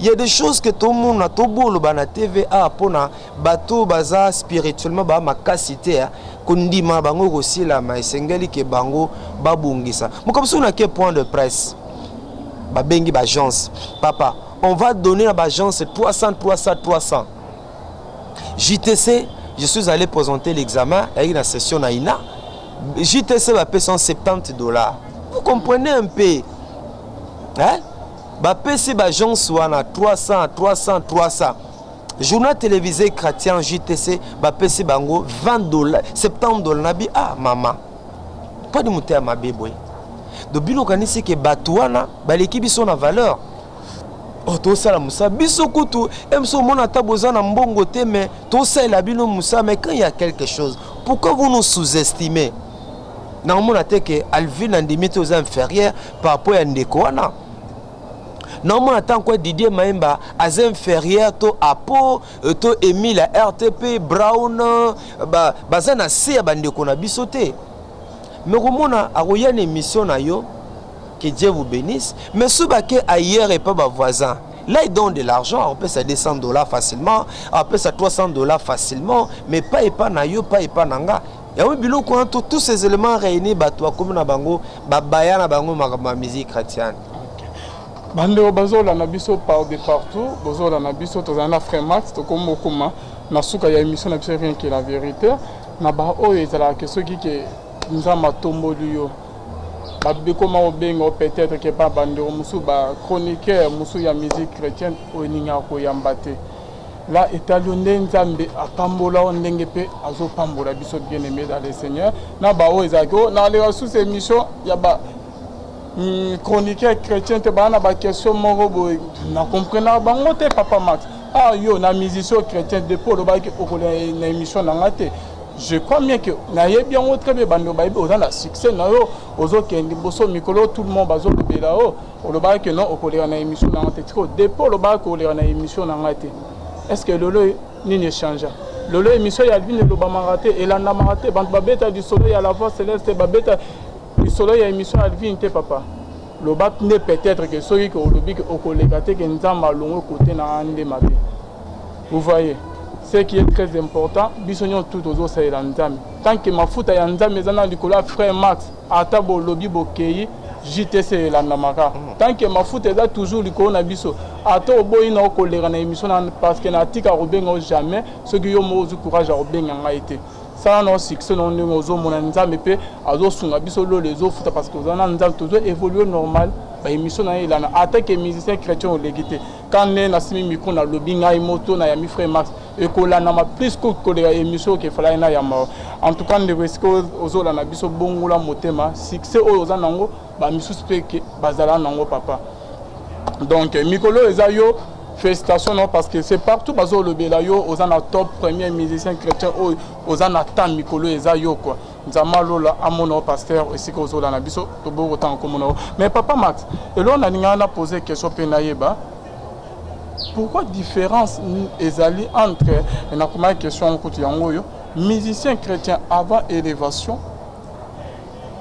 Il y a des choses que tout le monde a tout beau, le TVA, pour na bateau, baza, spirituellement, bah, ma cassité, kundi ma bango aussi la ma sengeli ke bango babungisa. Mais comme ça, on a quel point de presse? Ba bengi ba agence. Papa, on va donner à l'agence 300. JTC, je suis allé présenter l'examen avec la session Naïna. JTC va payer $170. Vous comprenez un peu? Hein? Va payer l'agence 300. Journal télévisé chrétien JTC va payer bango $20, $70. Ah maman, pas de monter à ma bébé. Donc bien organisé que batouana, l'équipe sont en valeur. Oh to sala musa biso kutu emso mona taboza na mbongo te mais to sala bino musa mais quand il y a quelque chose pourquoi vous nous sous-estimez? Na mona te que Alvin andimite aux inférieurs par rapport à ndeko wana. Na mona tant quoi Didier Maemba az inférieur to Apo to Emile RTP Brown bazana se bandeko na biso te. Mais komona akoya na émission na yo. Que Dieu vous bénisse. Mais ceux qui ailleurs et pas vos voisins, là ils donnent de l'argent, on peut ça $200 facilement, on peut ça $300 facilement, mais pas et pas na yo, pas et pas nanga. Et oui, bilo quand tous ces éléments réunis, bateau comme na bango, babaya na bango ma musique chrétienne. Bande bazo la nabiso par de partout, bazo la nabiso tozana frère Max, to comme okuma, na suka ya émission na rien que la vérité, na ba o ezala que ceux qui nzama tombo liyo. Comment peut-être que pas bande musu ba chroniqueur musu ya musique chrétienne oninga ko yambate là italionais nzambe apambola ondenge pe azo pambola biso bien aimé dans le Seigneur na ba o ezako na les sous émission ya ba chroniqueur chrétien te ba na ba question moko na comprendre bango te papa Max ah yo na musicien chrétien de pour le ba ki okola na émission na ngate. Je crois bien que naie bien autre be bando baïbe aux la succès na yo ozo kendi boso mikolo tout le monde bazo le belao o le ba que non o kolera na émission na ngate tiko dépôt le ba ko kolera na émission na ngate est-ce que lolo ni ne change lolo émission ya Alvin le ba maraté et la na maraté bande babeta du soleil à la voix céleste babeta du soleil à émission Alvin te papa le ba ne peut-être que celui que o lobi que o kolega te que nzamba longo côté na ande mabe vous voyez. Ce qui est très important, bisognon tout aux autres c'est l'anzami. Tant que ma fout à yanzami zana likola frère Max, atabo lobby bokei, JTC la namaka. Tant que ma fout est là toujours likola na biso. Ato boy na kolera na émission parce que na tika robengo jamais, ceux qui ont mozu courage à robenga nga été. Ça non succès non ozo mona nzambe pe azo sunga biso lo les autres foot parce que zana nzambe toujours évoluer normal. Ba émission na ilana attaque musicien chrétien au légité. Quand né na simi micro na lobby ngai moto na ya mi frère Max. Et que la nama plus que les émissions qui fallait na yama en tout cas les risques aux la biso bongola motema succès aux anango ba misus pe que bazala nango papa donc mikolo ezayo félicitations non parce que c'est partout bazo le belayo aux ana top premier musicien chrétien aux ana tam mikolo ezayo quoi nzama lola amono pasteur aussi que aux la biso to bo autant comme mais papa Max et là on a ninga posé question pe na yeba. Pourquoi différence ezali entre une question musicien chrétien avant élévation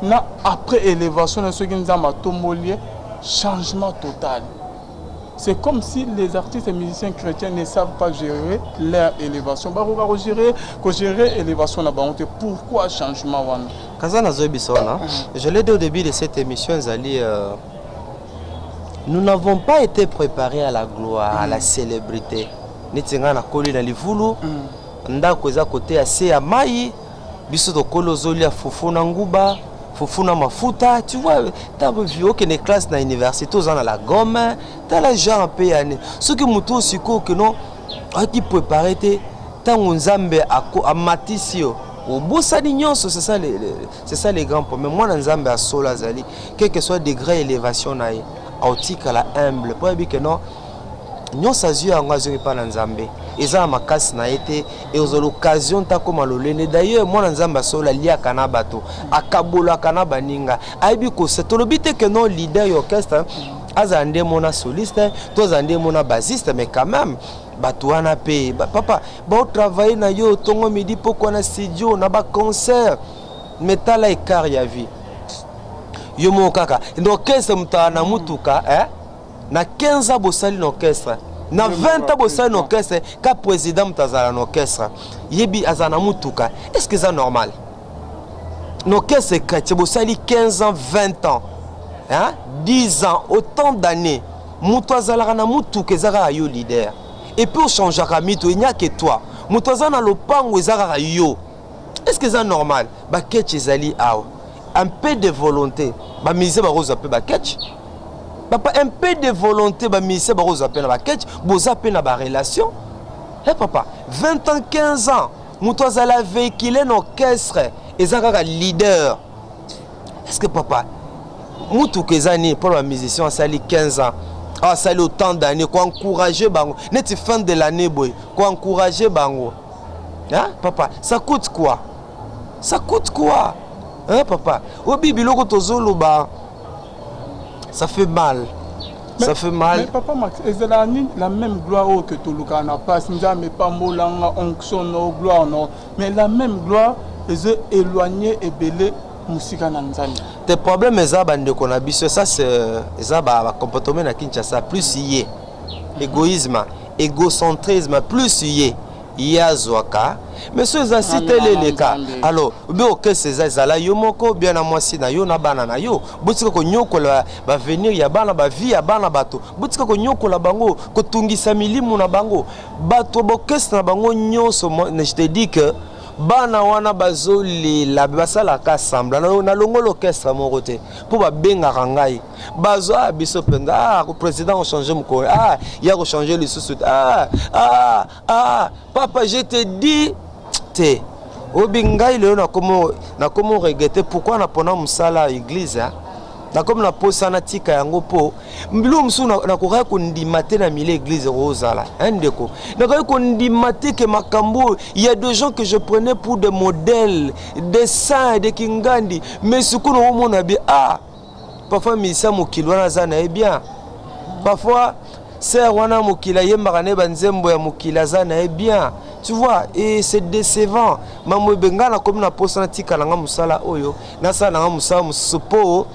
na après élévation de ceux qui nous ont tombolier changement total. C'est comme si les artistes et musiciens chrétiens ne savent pas gérer leur élévation. Gérer l'élévation là-bas. Pourquoi changement? Je l'ai dit au début de cette émission, Zali, nous n'avons pas été préparés à la gloire, à la célébrité. Nous avons collé dans les voulous, nous avons côté assez à Maï, biso to kolozolia fufuna nguba. Fufuna mafuta, tu vois, tu as vu aucune classe dans l'université, tu as la gomme, tu as la gens à payer. Ce qui m'a aussi que non, qui préparer, tu as un Nzambe à Matissio. Au bout c'est ça les grands problèmes. Moi, dans Nzambe à Solazali, quel que soit le degré d'élévation, à la humble, pour dire que non, nous sommes pas dans Nzambe. Et ça ma casse na été et aux l'occasion ta comme l'olene d'ailleurs moi Nzamba sola lia kanabato akabola kanabaninga aibiko c'est le but que non leader orchestre azande mona soliste toi azande mona bassiste mais quand même batuana pe papa ba travailler na yo tongo midi pourquoi na studio na ba concert metala écart ya vie yo mon kaka l'orchestre mutana mutuka na 15 ans bosali l'orchestre na 20 ans bosali l'orchestre ka président mutazala l'orchestre yebi azana mutuka est-ce que c'est normal l'orchestre chrétien bosali 15 ans 20 ans 10 ans autant d'années mutazala na mutuka ezaka yo leader et puis on change à mito il n'y a que toi mutazana lopango ezaka yo est-ce que c'est normal ba ketch ezali aw un peu de volonté ba mise ba rose pe ba ketch papa un peu de volonté ba mise ba rose pe na ba ketch boza pe na ba relation papa 20 ans 15 ans mutazala véhiculer un orchestre ezaka leader est-ce que papa mutu kezani pour la musicien sali 15 ans ah sali autant d'années quoi encourager bango net fin de l'année boy quoi encourager bango papa ça coûte quoi papa au bibilo ko tozolo ba ça fait mal. Ça fait mal. Mais papa Max, est-ce la même gloire que tout le monde n'a pas mais pas molanga onction no gloire non mais la même gloire est éloignée et belé musika nanzani. Tes problèmes est bande qu'on a biso ça c'est ça ba comportement na Kinshasa plus yé égoïsme égocentrisme plus yé Yazwaka mais ceux là cité les cas alors bien que ces là yo moko bien na mwasi na yo na bana na yo butika ko nyokola ba venir ya bana ba vie ya bana bato butika ko nyokola bango ko tungisa milimu na bango bato bokesna bango nyoso je te dis que bana wana bazoli la basala ka sembla na longo l'orchestre mon côté pour ba benga rangai bazo biso penda le président a changé mon corps il a changé le sous papa je te dis te obingai le na comment regretter pourquoi na pona musala église na comme na posa na tika yango po mbilo msu na ko ko ndimate na mile église rosala ndeko na ko ndimate ke makambo il y a des gens que je prenais pour des modèles des saints de Kingandi mais ce qu'on a mona bi parfois misa mokilwa na zana bien parfois c'est wana mokila yembaka ne banzembo ya mokila zana bien tu vois et c'est décevant mamu bengana comme na posa na tika na musala oyo na sa na musala musupo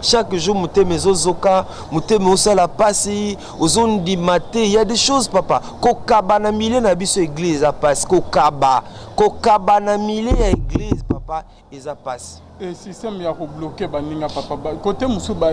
chaque jour mouté mes ozoka mouté mes la passi aux zones di maté il y a des choses papa kokaba na mile na biso église a passe kokaba na mile ya église papa ils a passe et système ya ko bloquer baninga papa côté musu ba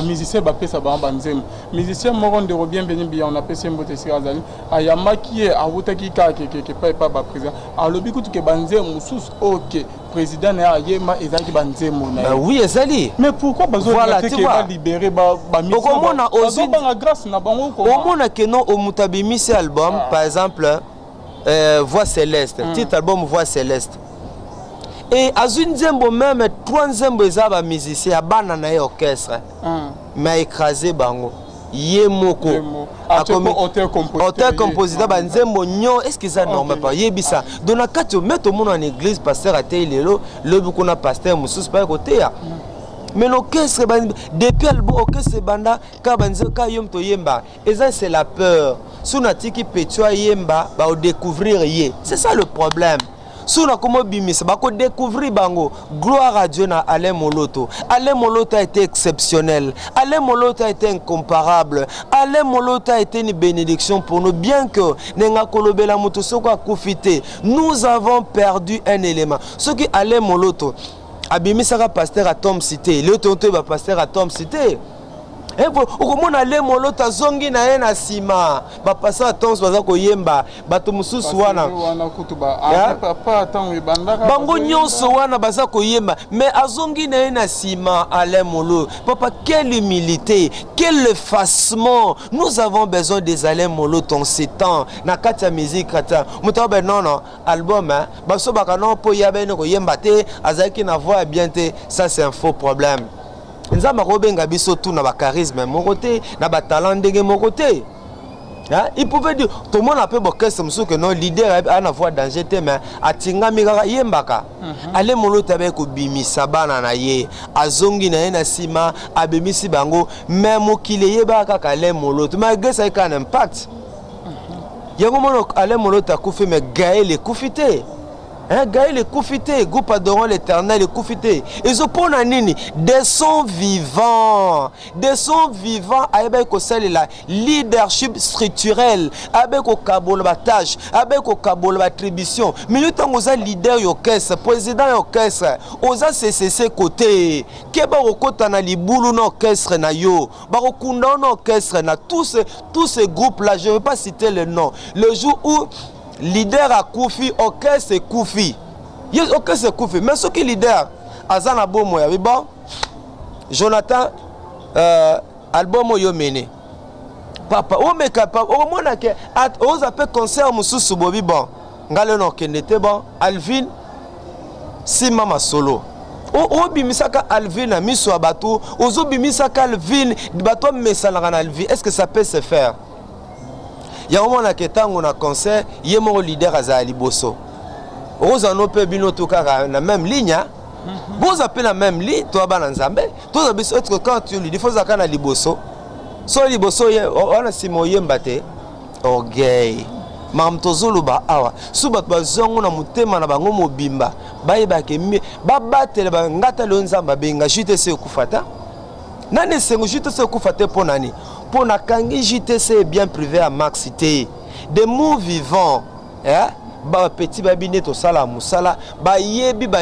musicien ba pesa ba banzem musicien moko ndero bienvenu bien on appelle sembo te sirazali ayama qui est awutaki ka ke pas ba président alobi kutu ke banzem musus OK président na yema ezaki banzemo na oui ezali mais pourquoi bazo que va libérer ba musicien okomona ozo ba grâce na bango ko omona que non o mutabimi ce album par exemple Voix céleste titre album Voix céleste et à une zembo même trois zembo ezaba musicien bana na orchestre mais écrasé bango yemoko comme auteur compositeur banzembo nyo est-ce que ça normal pas yebisa dona kati mettre mon en église pasteur até lelo le bukuna pasteur musus pas côté mais l'orchestre depuis le orchestre banda ka banzo ka yom to yemba et ça c'est la peur sunati qui peut yemba ba découvrir yé c'est ça le problème Suna komo bimisa bako découvrir bango. Gloire à Dieu na Alain Moloto. Alain Moloto a été exceptionnel. Alain Moloto a été incomparable. Alain Moloto a été une bénédiction pour nous, bien que nenga kolobela mutu soko akufite. Nous avons perdu un élément. Ce qui Alain Moloto abimisaka pasteur à Tom Cité, le tonto ba pasteur à Tom Cité. Et okomona Alain Moloto zongi na ye na sima ba pasteur à Tom baza koyemba bato mususu wana bango nyonso wana baza koyemba mais azongi na ye na sima Alain Moloto. Papa, quelle humilité, quel effacement. Nous avons besoin des Alain Moloto en ces temps na kati ya musique kata muto ba non album baso baka non po ya bene koyemba te azaki na voix bien te. Ça c'est un faux problème. Nzamba robenga biso tout na ba charisme mon côté na ba talent ndenge mon côté. Il pouvait dire tout le monde a peu bokesse mso que non leader a na voix danger te mais atinga mika yembaka. Alain Moloto avec ko bimisa bana na ye azongi na ye na sima abemisi bango même okile yebaka ka Alain Moloto malgré ça a un impact. Yango mono Alain Moloto a kufi mais Gaël est kufité. Gaël est koufité, groupe adorant l'éternel est koufité. Ils ont pour nini des sons vivants. Des sons vivants avec la leadership structurel, avec au kabolatage, avec au kabolatribution. Mais nous avons un leader orchestre, président orchestre, osa CCC côté. Keba okota na libulu na orchestre na yo, barokunda na orchestre na tous ces groupes là, je ne vais pas citer le nom. Le jour où leader à Koufi, orchestre et Koufi. Yes, orchestre et Koufi. Mais ce qui est leader, Azana Bomo, bon, Jonathan, album yo mené. Papa, o me capable, au moins que, on appelle concert Moussou Bobi bon. Ngale no kenete bon, Alvin, si mama solo. O bimisaka Alvin a mis sur bateau, ozo bimisaka Alvin, bateau mesalanga na Alvin. Est-ce que ça peut se faire? Il y a un moment où on a concert, il y a un leader à Liboso. Vous en avez bien la même ligne. Vous avez la même ligne, toi, Bananzambe. Vous avez autre quand tu dis, il faut que tu Liboso. So Liboso, on a Simoye Mbate. Oh, gay. Mam tozoluba awa. Subat bazongo na mutema na bango mobimba. Bayiba ke babate ba ngata lonzamba benga jite se kufata. Nani sengo jite se kufata pour nani? Pour na kangi JTC bien privé à Maxité. Des mots vivants. Ba petit babine to sala musala. Ba yebi ba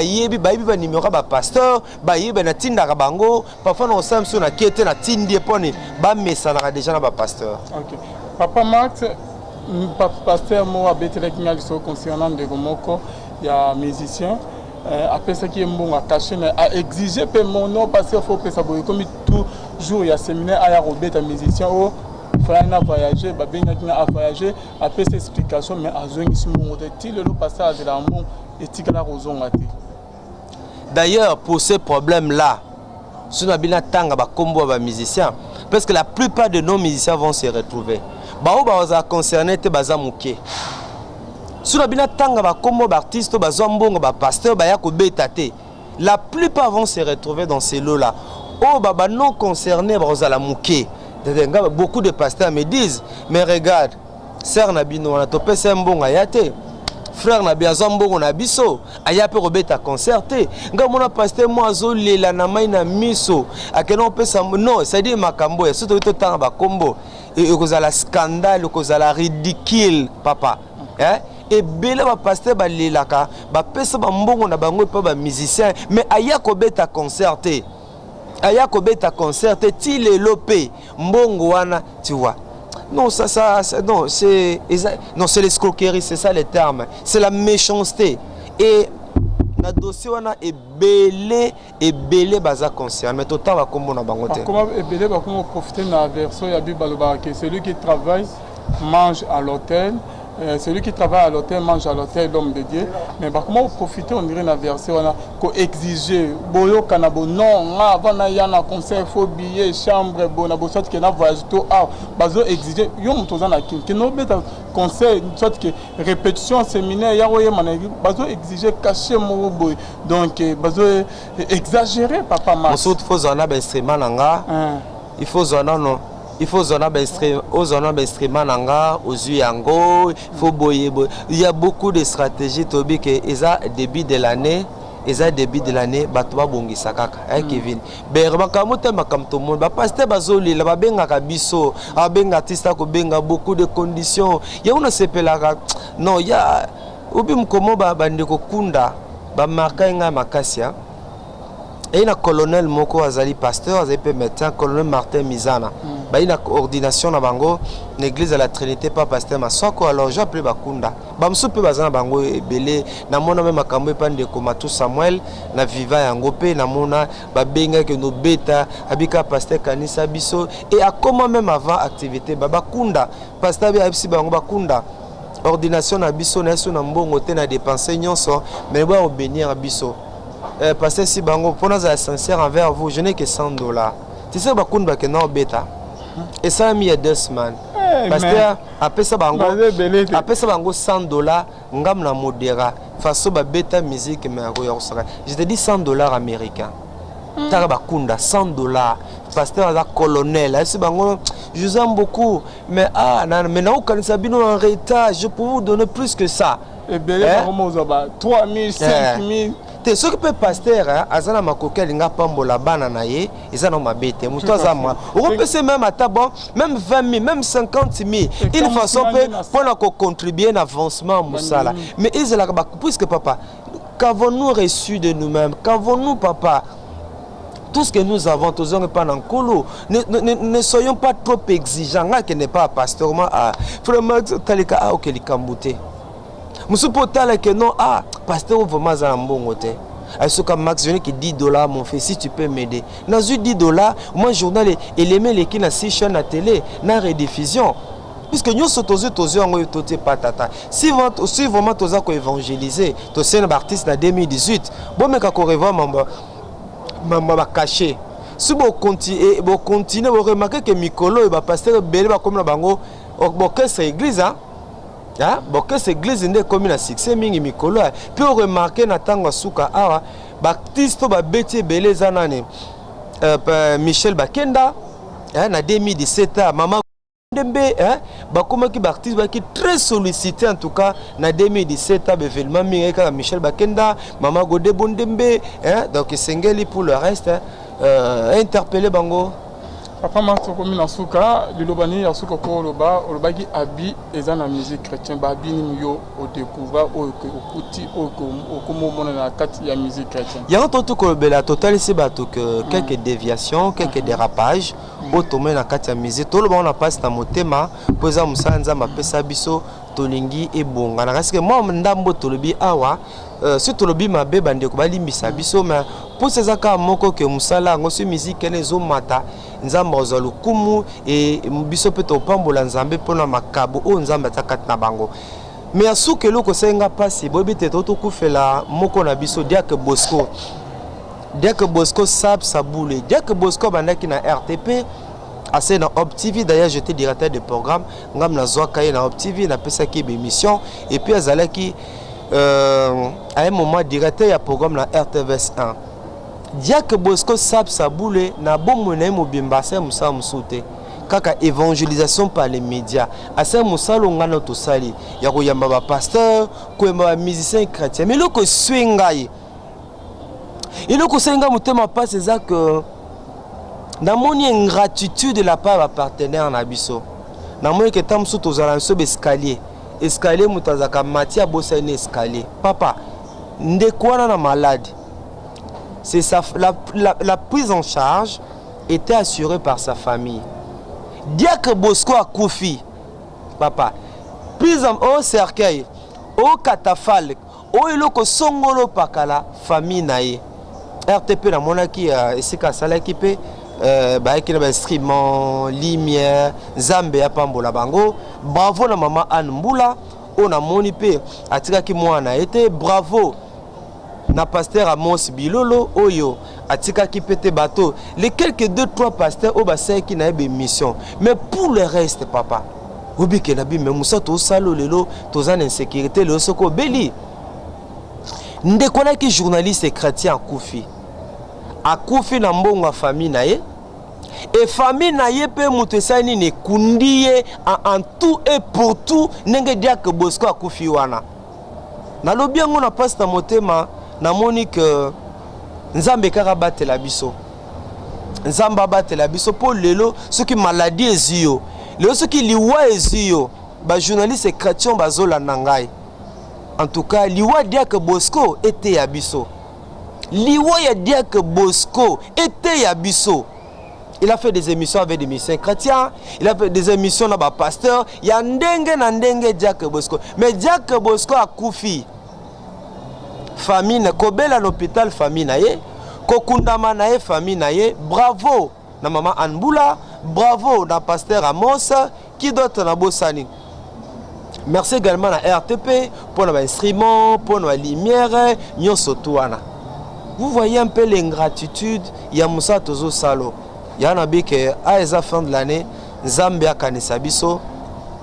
numéro ba pasteur. Ba yebi na tinda bango. Parfois on samso na kete na tindi poni. Ba mesala déjà na ba pasteur. OK. Papa Max, pasteur mo abetele kinga liso concernant de Gomoko, il y a musicien. Après ce qui est bon à cacher, à exiger mon nom parce qu'il faut que ça bouge. Comme toujours, il y a séminaire à Robert, un musicien, il faut voyager, il a voyager. Après ces explications, mais à Zoing, ici, mon modèle, le passage de l'amour et Tigala Roson. D'ailleurs, pour ce problème-là, si nous avons un combo de musiciens, parce que la plupart de nos musiciens vont se retrouver. Ils sont concernés, ils sont concernés. Si nous avons des artistes, des pasteurs, la plupart vont se retrouver dans ces lots-là. Oh, non concernés, beaucoup de pasteurs me disent, mais regarde, sœur Nabino, on a topé c'est un bon ayate. Frère Nabi Azambo, on a biso. Aya peut rebeta concerté. Nga mona pasteur moi zolé la namai na miso. Akenon peut ça non, c'est dit makambo. Surtout tout temps ba combo. Et cause la scandale, cause la ridicule, papa. Et bela ba pasteur ba lelaka, ba pesa ba mbongo na bango pa ba musicien, mais aya ko beta concerté. Aya ko beta concerté ti le lopé mbongo wana, tu vois. Non, non, c'est l'escroquerie, c'est ça le terme. C'est la méchanceté. Et le dossier est belé baza concerne. Mais tout le temps, comment on a bangoté. Comment profiter de la version que celui qui travaille mange à l'hôtel. Celui qui travaille à l'hôtel mange à l'hôtel, l'homme de Dieu. Mais comment profiter, on dirait la version, on a exiger, boyo kanabo, non, avant il y a un conseil, faut billet, chambre, bon, na sorte que na voyage tout, bazo exiger, yo mutozan na kin, que no beta conseil, sorte que répétition séminaire, ya oye managi, bazo exiger cacher mon boy, donc bazo exagérer, papa mas. Ensuite, faut en avoir instrument nanga, il faut en avoir il faut zona instrument nanga aux yango, il faut boyer. Il y a beaucoup de stratégies tobi que eza début de l'année. Début de l'année, batuba bongi sakaka. Kevin. Berba kamuta makamto monde. Ba pasteur bazoli la ba benga kabiso, a benga artiste ko benga beaucoup de conditions. Ya una sepelaka. Non, ya obi mkomo ba bandeko kunda ba marka nga makasia. Et il y a un colonel Moko Azali pasteur, Azali médecin, colonel Martin Mizana. Il y a une ordination dans bango, l'église de la Trinité, pas pasteur Masoko, alors j'ai appelé Bakunda. Bamsou peut bazana bango belé, na mona même makambo pande Komatou Samuel, na viva yangope, na mona babenga que nos bêta, abika pasteur Kanisa Biso, et à comment même avant activité, Bakunda, pasteur Abisi bango Bakunda. Ordination na Biso, na so na mbongo te na dépenser nyonso, mais ba au bénir Biso. Parce que si bango pour nous être sincère envers vous, je n'ai que $100. Tu sais bakunda que non bêta. Et ça a mis il y a 2 semaines. Parce que après ça bango $100 ngam na modéra façon ba bêta musique mais je te dis $100 américains. Tara bakunda $100. Pasteur la colonel, si bango je vous aime beaucoup mais mais na okanisa bino en retard, je peux vous donner plus que ça. Et belé bango zoba 3000 5000. Ce qui peut pasteur, azana makokel nga pambola bana na ye, ezana mabete. Muto azama. On peut se même à bon, même 20 000, même 50 000. Il façon pour contribuer à l'avancement musala. Mais ils là puisque papa, qu'avons-nous reçu de nous-mêmes? Qu'avons-nous papa? Tout ce que nous avons, tous on pas dans colo. Ne soyons pas trop exigeants. Là qui n'est pas pasteur, vraiment talika a ok likambouté. Monsieur Potala que non pasteur vraiment za mbongote. Est-ce que max je qui $10 mon fils si tu peux m'aider. Dans $10 moi journal élément les qui na 6 chaînes à télé na rediffusion. Puisque nous sommes tous en côté patata. Si vraiment tous ko évangéliser, tous ces artistes en 2018. Bon mais quand revoir mamba caché. Si vous continuez vous remarquer que Mikolo et ba pasteur belé ba comme na bango que c'est église hein. Bon que cette église n'est comme un succès mingi mikolo puis on remarque na tango suka awa baptiste ba beti belé zanane Michel Bakenda na 2017 maman Dembe ba comme qui baptiste ba qui très sollicité en tout cas na 2017 événement mingi ka Michel Bakenda maman Godé Bondembe donc sengeli pour le reste interpeller bango. Papa Marto comme na suka lilobani ya suka ko loba olobaki abi eza na musique chrétien ba abi yo o découvrir o okuti o komo mona na kati ya musique chrétien. Ya ntoto ko bela total c'est bato que quelques déviations, quelques dérapages au tomé na kati ya musique to loba on a passe na motema poza musanza mapesa biso tolingi ebonga na parce que moi ndambo tolobi awa si tolobi mabe bande ko balimbisa biso mais pour ces aka moko que musala ngo si musique ene zo mata nzamba ozalo kumu et biso pe to pambola nzambe pona makabo o nzamba takati na bango mais asuke loko senga pasi bobi te to kufela moko na biso Diak Bosco sab saboule Diak Bosco bandaki na RTP assez na Op TV d'ailleurs j'étais directeur de programme ngam na zoaka na Op TV na pesa ki émission et puis azalaki à un moment directeur ya programme na RTVS 1 Diak Bosco sab saboule na bomona mobimba sa musa musute kaka évangélisation par les médias asa musalo ngana to sali ya ko yamba ba pasteur ko yamba ba musicien chrétien mais loko swingai et loko senga mutema passe ça que na moni ingratitude de la part de partenaire na biso na moni que tam sous aux alençons escalier mutazaka matia bossa une escalier papa ndekwana na malade c'est ça la prise en charge était assurée par sa famille. Diak Bosco a koufi papa prise en cercueil au catafalque au eloko songolo pakala famille nae RTP na monaki esika sala équipe ba ekina ba instrument lumière zambe ya pambola bango bravo na maman Anne Mbula on a moni pe atikaki mwana été bravo na pasteur Amos Bilolo oyo atika ki pete bateau les quelques 2-3 pasteurs au bassin qui na be mission mais pour le reste papa obi ke na bi me musa to salo lelo to zan insécurité le soko beli ndekona ki journaliste chrétien a koufi na mbongo famille na ye et famille na ye pe mutu esali ne kundi ye en tout et pour tout ndenge diaka Bosco akufi wana nalobi yango na pasi na motema namoni ke nzambe kaka batela biso nzambe abatela biso po lelo soki maladie ezwi yo lelo soki liwa ezwi yo bajournaliste chrétien bazolanda ngai en tout cas liwa diaka Bosco ete ya biso liwa ya diaka Bosco ete ya biso. Il a fait des émissions avec des musiciens chrétiens, il a fait des émissions avec des pasteurs. Il y a ndenge Diak Bosco. Mais Diak Bosco a koufi. Famine, Kobel à l'hôpital, famine naye. Kokundama naye, famine naye. Bravo na maman Anboula, bravo na pasteur Amos, qui d'autre na Bossani. Merci également à RTP pour l'instrument, pour la lumière, Nyosotouana. Vous voyez un peu l'ingratitude, il y a Moussa Tozo Salo. Yana bike à la fin de l'année Nzambe akanisa biso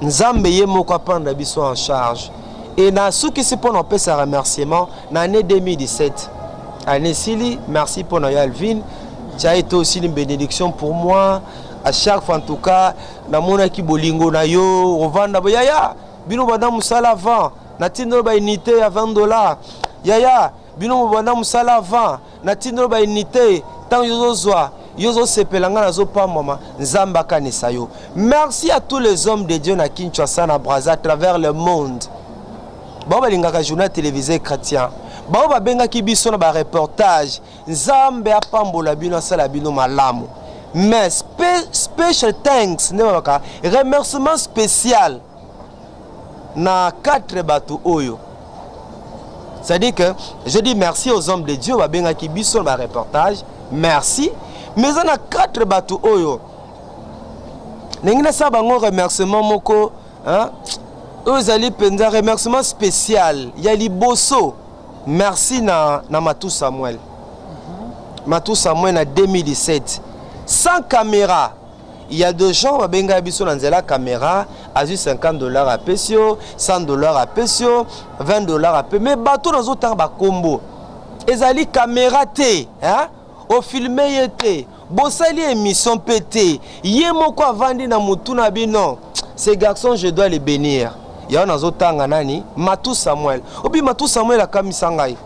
Nzambe ye moko prendre biso en charge et na souki si pour nous faire un remerciement l'année 2017 année Sili merci pour Noël Alvin tu as été aussi une bénédiction pour moi à chaque fois en tout cas na mona ki bolingo na yo revanda yaya bino banda musala 20 na tino ba unité à $20 yaya bino banda musala 20 na tino ba unité tant yo zwa. Merci à tous les hommes de Dieu na Kinshasa na Brazza à travers le monde. Baba lingaka journal télévisé chrétien. Baba benga ki biso na ba reportage. Nzambe apambola bino sala bino malamu. Mais special thanks ne baka remerciement spécial na 4 bateaux oyo. C'est-à-dire que je dis merci aux hommes de Dieu ba benga ki biso na ba reportage. Merci. Mais on a 4 bateaux oyo. N'engina sa bango remerciement moko, hein? Eux allez prendre un remerciement spécial. Il y a Liboso. Merci na Matou Samuel. Matou Samuel en 2017. Sans caméra. Il y a deux gens qui benga biso na nzela caméra, a $50 à Pesio, $100 à Pesio, $20 à Pesio. Mais bateau dans autant ba combo. Ezali caméra té, hein? Au filmé était bossali émission pété yemo ko vandi na mutu na bino ces garçons je dois les bénir ya na zotanga nani Matou Samuel obi Matou Samuel akamisangai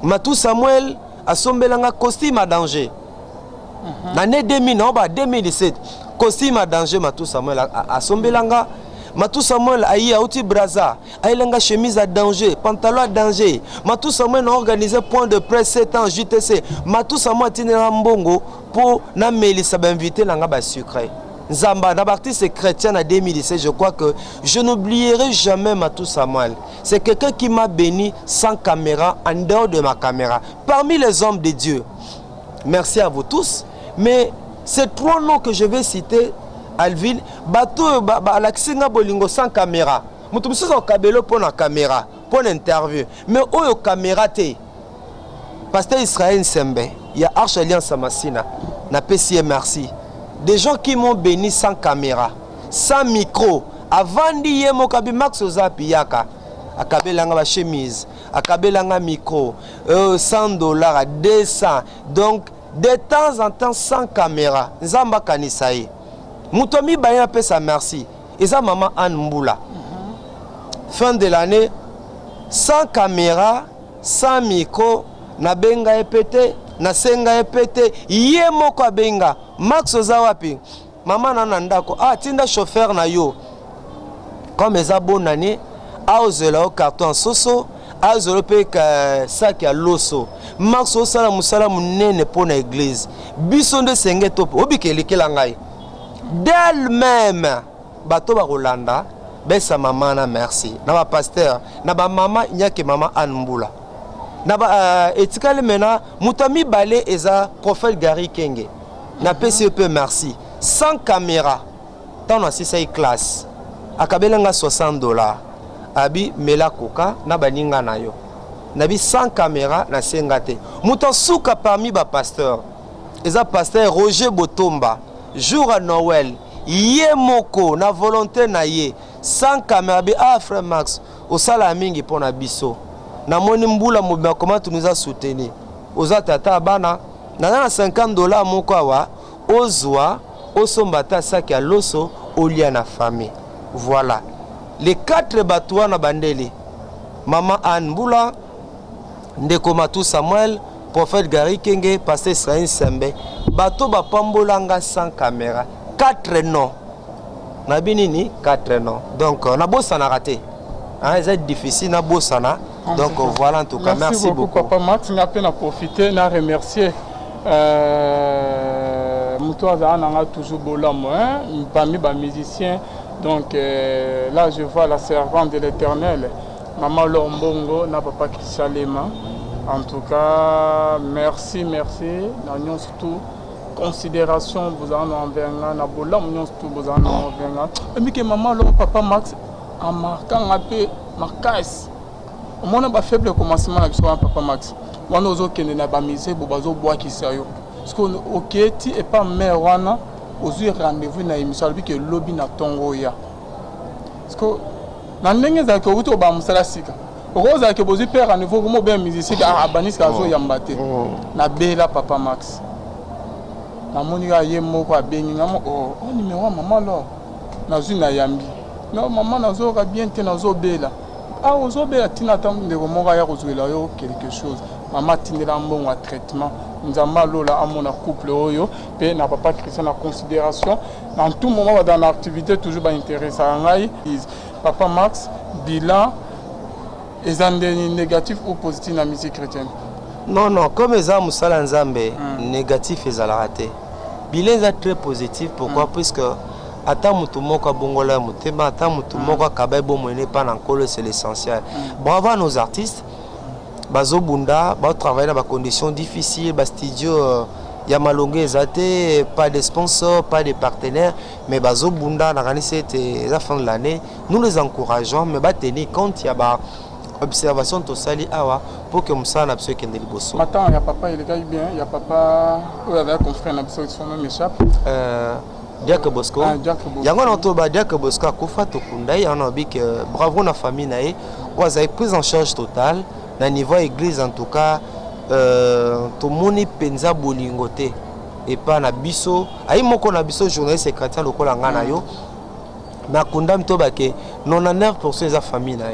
Matou Samuel asombelanga costume à danger l'année 2017 costume à danger Matou Samuel asombelanga Matou Samuel aïe auti braza aïlanga chemise à danger pantalon à danger Matou Samuel a organisé point de presse 7 ans JTC Matou Samuel tinela mbongo pour na melisa ba inviter langa ba sucré Nzamba na artiste chrétien en 2017 je crois que je n'oublierai jamais Matou Samuel c'est quelqu'un qui m'a béni sans caméra en dehors de ma caméra parmi les hommes de Dieu merci à vous tous mais ces 3 noms que je vais citer Alvin, bateau Alexinga Bolingo sans caméra. Moutoumsi au kabelo pour la caméra, pour l'interview. Mais où est caméra té? Pasteur Israël Sembe, il y a Arche Alliance Samassina, n'a pas si merci. Des gens qui m'ont béni sans caméra, sans micro. Avant d'y mon kabi Max Ozapiyaka, à kabelanga ma chemise, à kabelanga micro, $100, 200. Donc de temps en temps sans caméra. Nzamba Kanisaï. Moutomi Bayan paie sa merci. Et ça, maman Anne Mboula. Fin de l'année, sans caméra, sans micro, na benga epete, na senga epete, yé moko benga. Max Ozawapi. Maman nanandako. Ah, tinda chauffeur na yo. Comme les bonne année, a ozela au carton soso, a ozela pe sac à loso. Max Osala Musala munene pour na église. Bison de senge top. Obike likelangai. D'elle-même bato ba Rolanda besa maman na merci na ba pasteur na ba maman nyake maman Anmbula na ba etikale mena mutami balé eza prophète Gary Kenge na PCP merci sans caméra tant na sisa classe akabelenga $60 abi mela koka na baninga na yo na bi sans caméra na sengate muta suka parmi ba pasteur eza pasteur Roger Botomba jour à Noël, yé moko na volonté na yé sans caméra bi frère Max au salamingi pour na biso na moni mbula mobima comment tu nous as soutenu aux tata bana na $50 moko wa ozwa osombata saki ya loso olia na famille. Voilà les 4 batois na bandeli. Maman Anne Mbula, Ndeko Matou Samuel, prophète Gary Kenge, pasteur Israël Sembe. Bato bapambolanga sans caméra. 4 noms. Nabinini 4 noms. Donc on a bossé na raté. Hein, c'est difficile na bossana. Donc voilà en tout cas. Merci beaucoup. Papa Max, on a peine à profiter, on a remercié. Moutouaza a toujours bolam, parmi les musiciens. Donc là je vois la servante de l'Éternel, Maman Lombongo, na papa Christian Lema. En tout cas, merci. Nous surtout considération vous en envers na bolam nous surtout vous en envers. Et que maman lo papa Max a marqué un peu ma caisse. Au moins on a faible commencement avec papa Max. Moi nous autres qui n'a pas misé pour bazo bois qui sérieux. Parce que OK ti et pas mère wana aux rendez-vous na émission avec que lobby na tongo ya. Parce que na ndenge za ko wuto ba musala sika. Okoza ke bozi père à niveau comme bien musicien à banis ka zo yambate. Na bela papa Max. Na moni ya ye moko abengi ngamo oh numéro maman là. Na zu na yambi. Non maman na zo ka bien te na zo bela. Ah ozo bela tina tam de moko ya kozwela yo quelque chose. Maman tindela mbongo à traitement. Nous avons là à mon couple oyo et n'a pas Christian en considération dans tout moment dans l'activité toujours intéressant papa Max bilan est négatif ou positif dans la musique chrétienne. Non comme les hommes musala nzambe négatif et raté bilan est très positif pourquoi puisque ata mutu moko bongola mutema ata mutu moko kabai bomone pas encore c'est l'essentiel. Bravo à nos artistes. Bazo Bunda, ba travailler dans des conditions difficiles, bas studio ya malongé ezate, pas de sponsors, pas de partenaires, mais Bazo Bunda na organisé la fin de l'année, nous les encourageons mais ba tenir compte ya ba observation to sali awa pour que musa na biso kende liboso. Attends, il y a papa il est bien, il y a papa ou avec un confrère na biso son nom m'échappe. Diak Bosco. Yango na to ba Diak Bosco akufa to kunda ya na bi que bravo na famille na e, vous avez prise en charge totale. Na niveau église en tout cas to moni penza bolingote et pas na biso ay moko na biso journaliste chrétien lokola ngana yo na kunda mto bake 99% za famille na.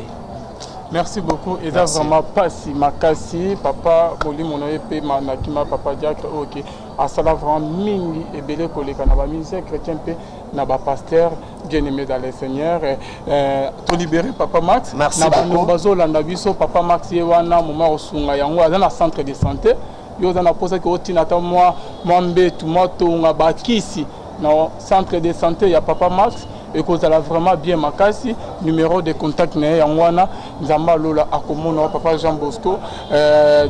Merci beaucoup et ça vraiment pas si makasi papa boli monoye pe manakima papa Jack OK asala vraiment mingi et belé koleka na ba musicien chrétien pe na ba pasteur bien-aimé dans le Seigneur to libérer papa Max. Merci beaucoup. Bazo landa biso papa Max yewana moment osunga yango azana centre de santé yo zana posa ko tina ta moi mbetu moto nga bakisi na centre de santé ya papa Max et que ça vraiment bien makasi numéro de contact na yangwana nzamba lola akomona papa Jean Bosco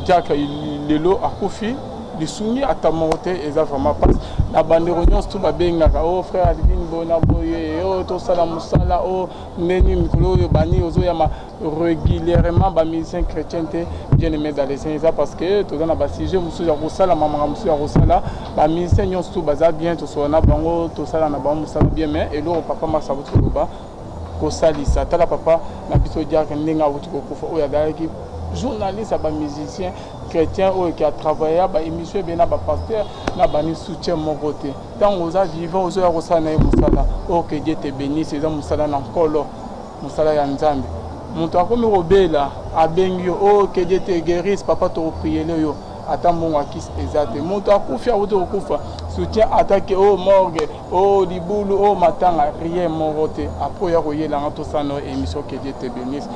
Jack lelo akufi lisuni atamote eza vraiment pas na bandero nyonso to babengaka oh frère Alvin bona boye oh to sala musala oh neni mikolo yo bani ozo ya régulièrement ba musicien chrétien te bien aimé dans les Seigneurs parce que to na ba sujet musu ya kosala mama musu ya kosala ba musicien nyonso to baza bien to so na bango to sala na ba musala bien mais elo papa masabutu loba ko salisa tala papa na biso dia ka ndinga wutu ko kufa o ya dalaki journaliste ba musicien chrétien qui a travaillé à l'émission bien à pasteur na bani soutien mon côté tant aux vivants aux heures ça na musala oh que Dieu te bénisse c'est un musala na kolo musala ya nzambe monto akomi robela abengio oh que Dieu te guérisse papa to prier le yo ata mon akis ezate monto akufia wote okufa soutien attaque oh morgue oh libulu oh matanga rien mon côté après ya koyela ngato sana émission que Dieu te bénisse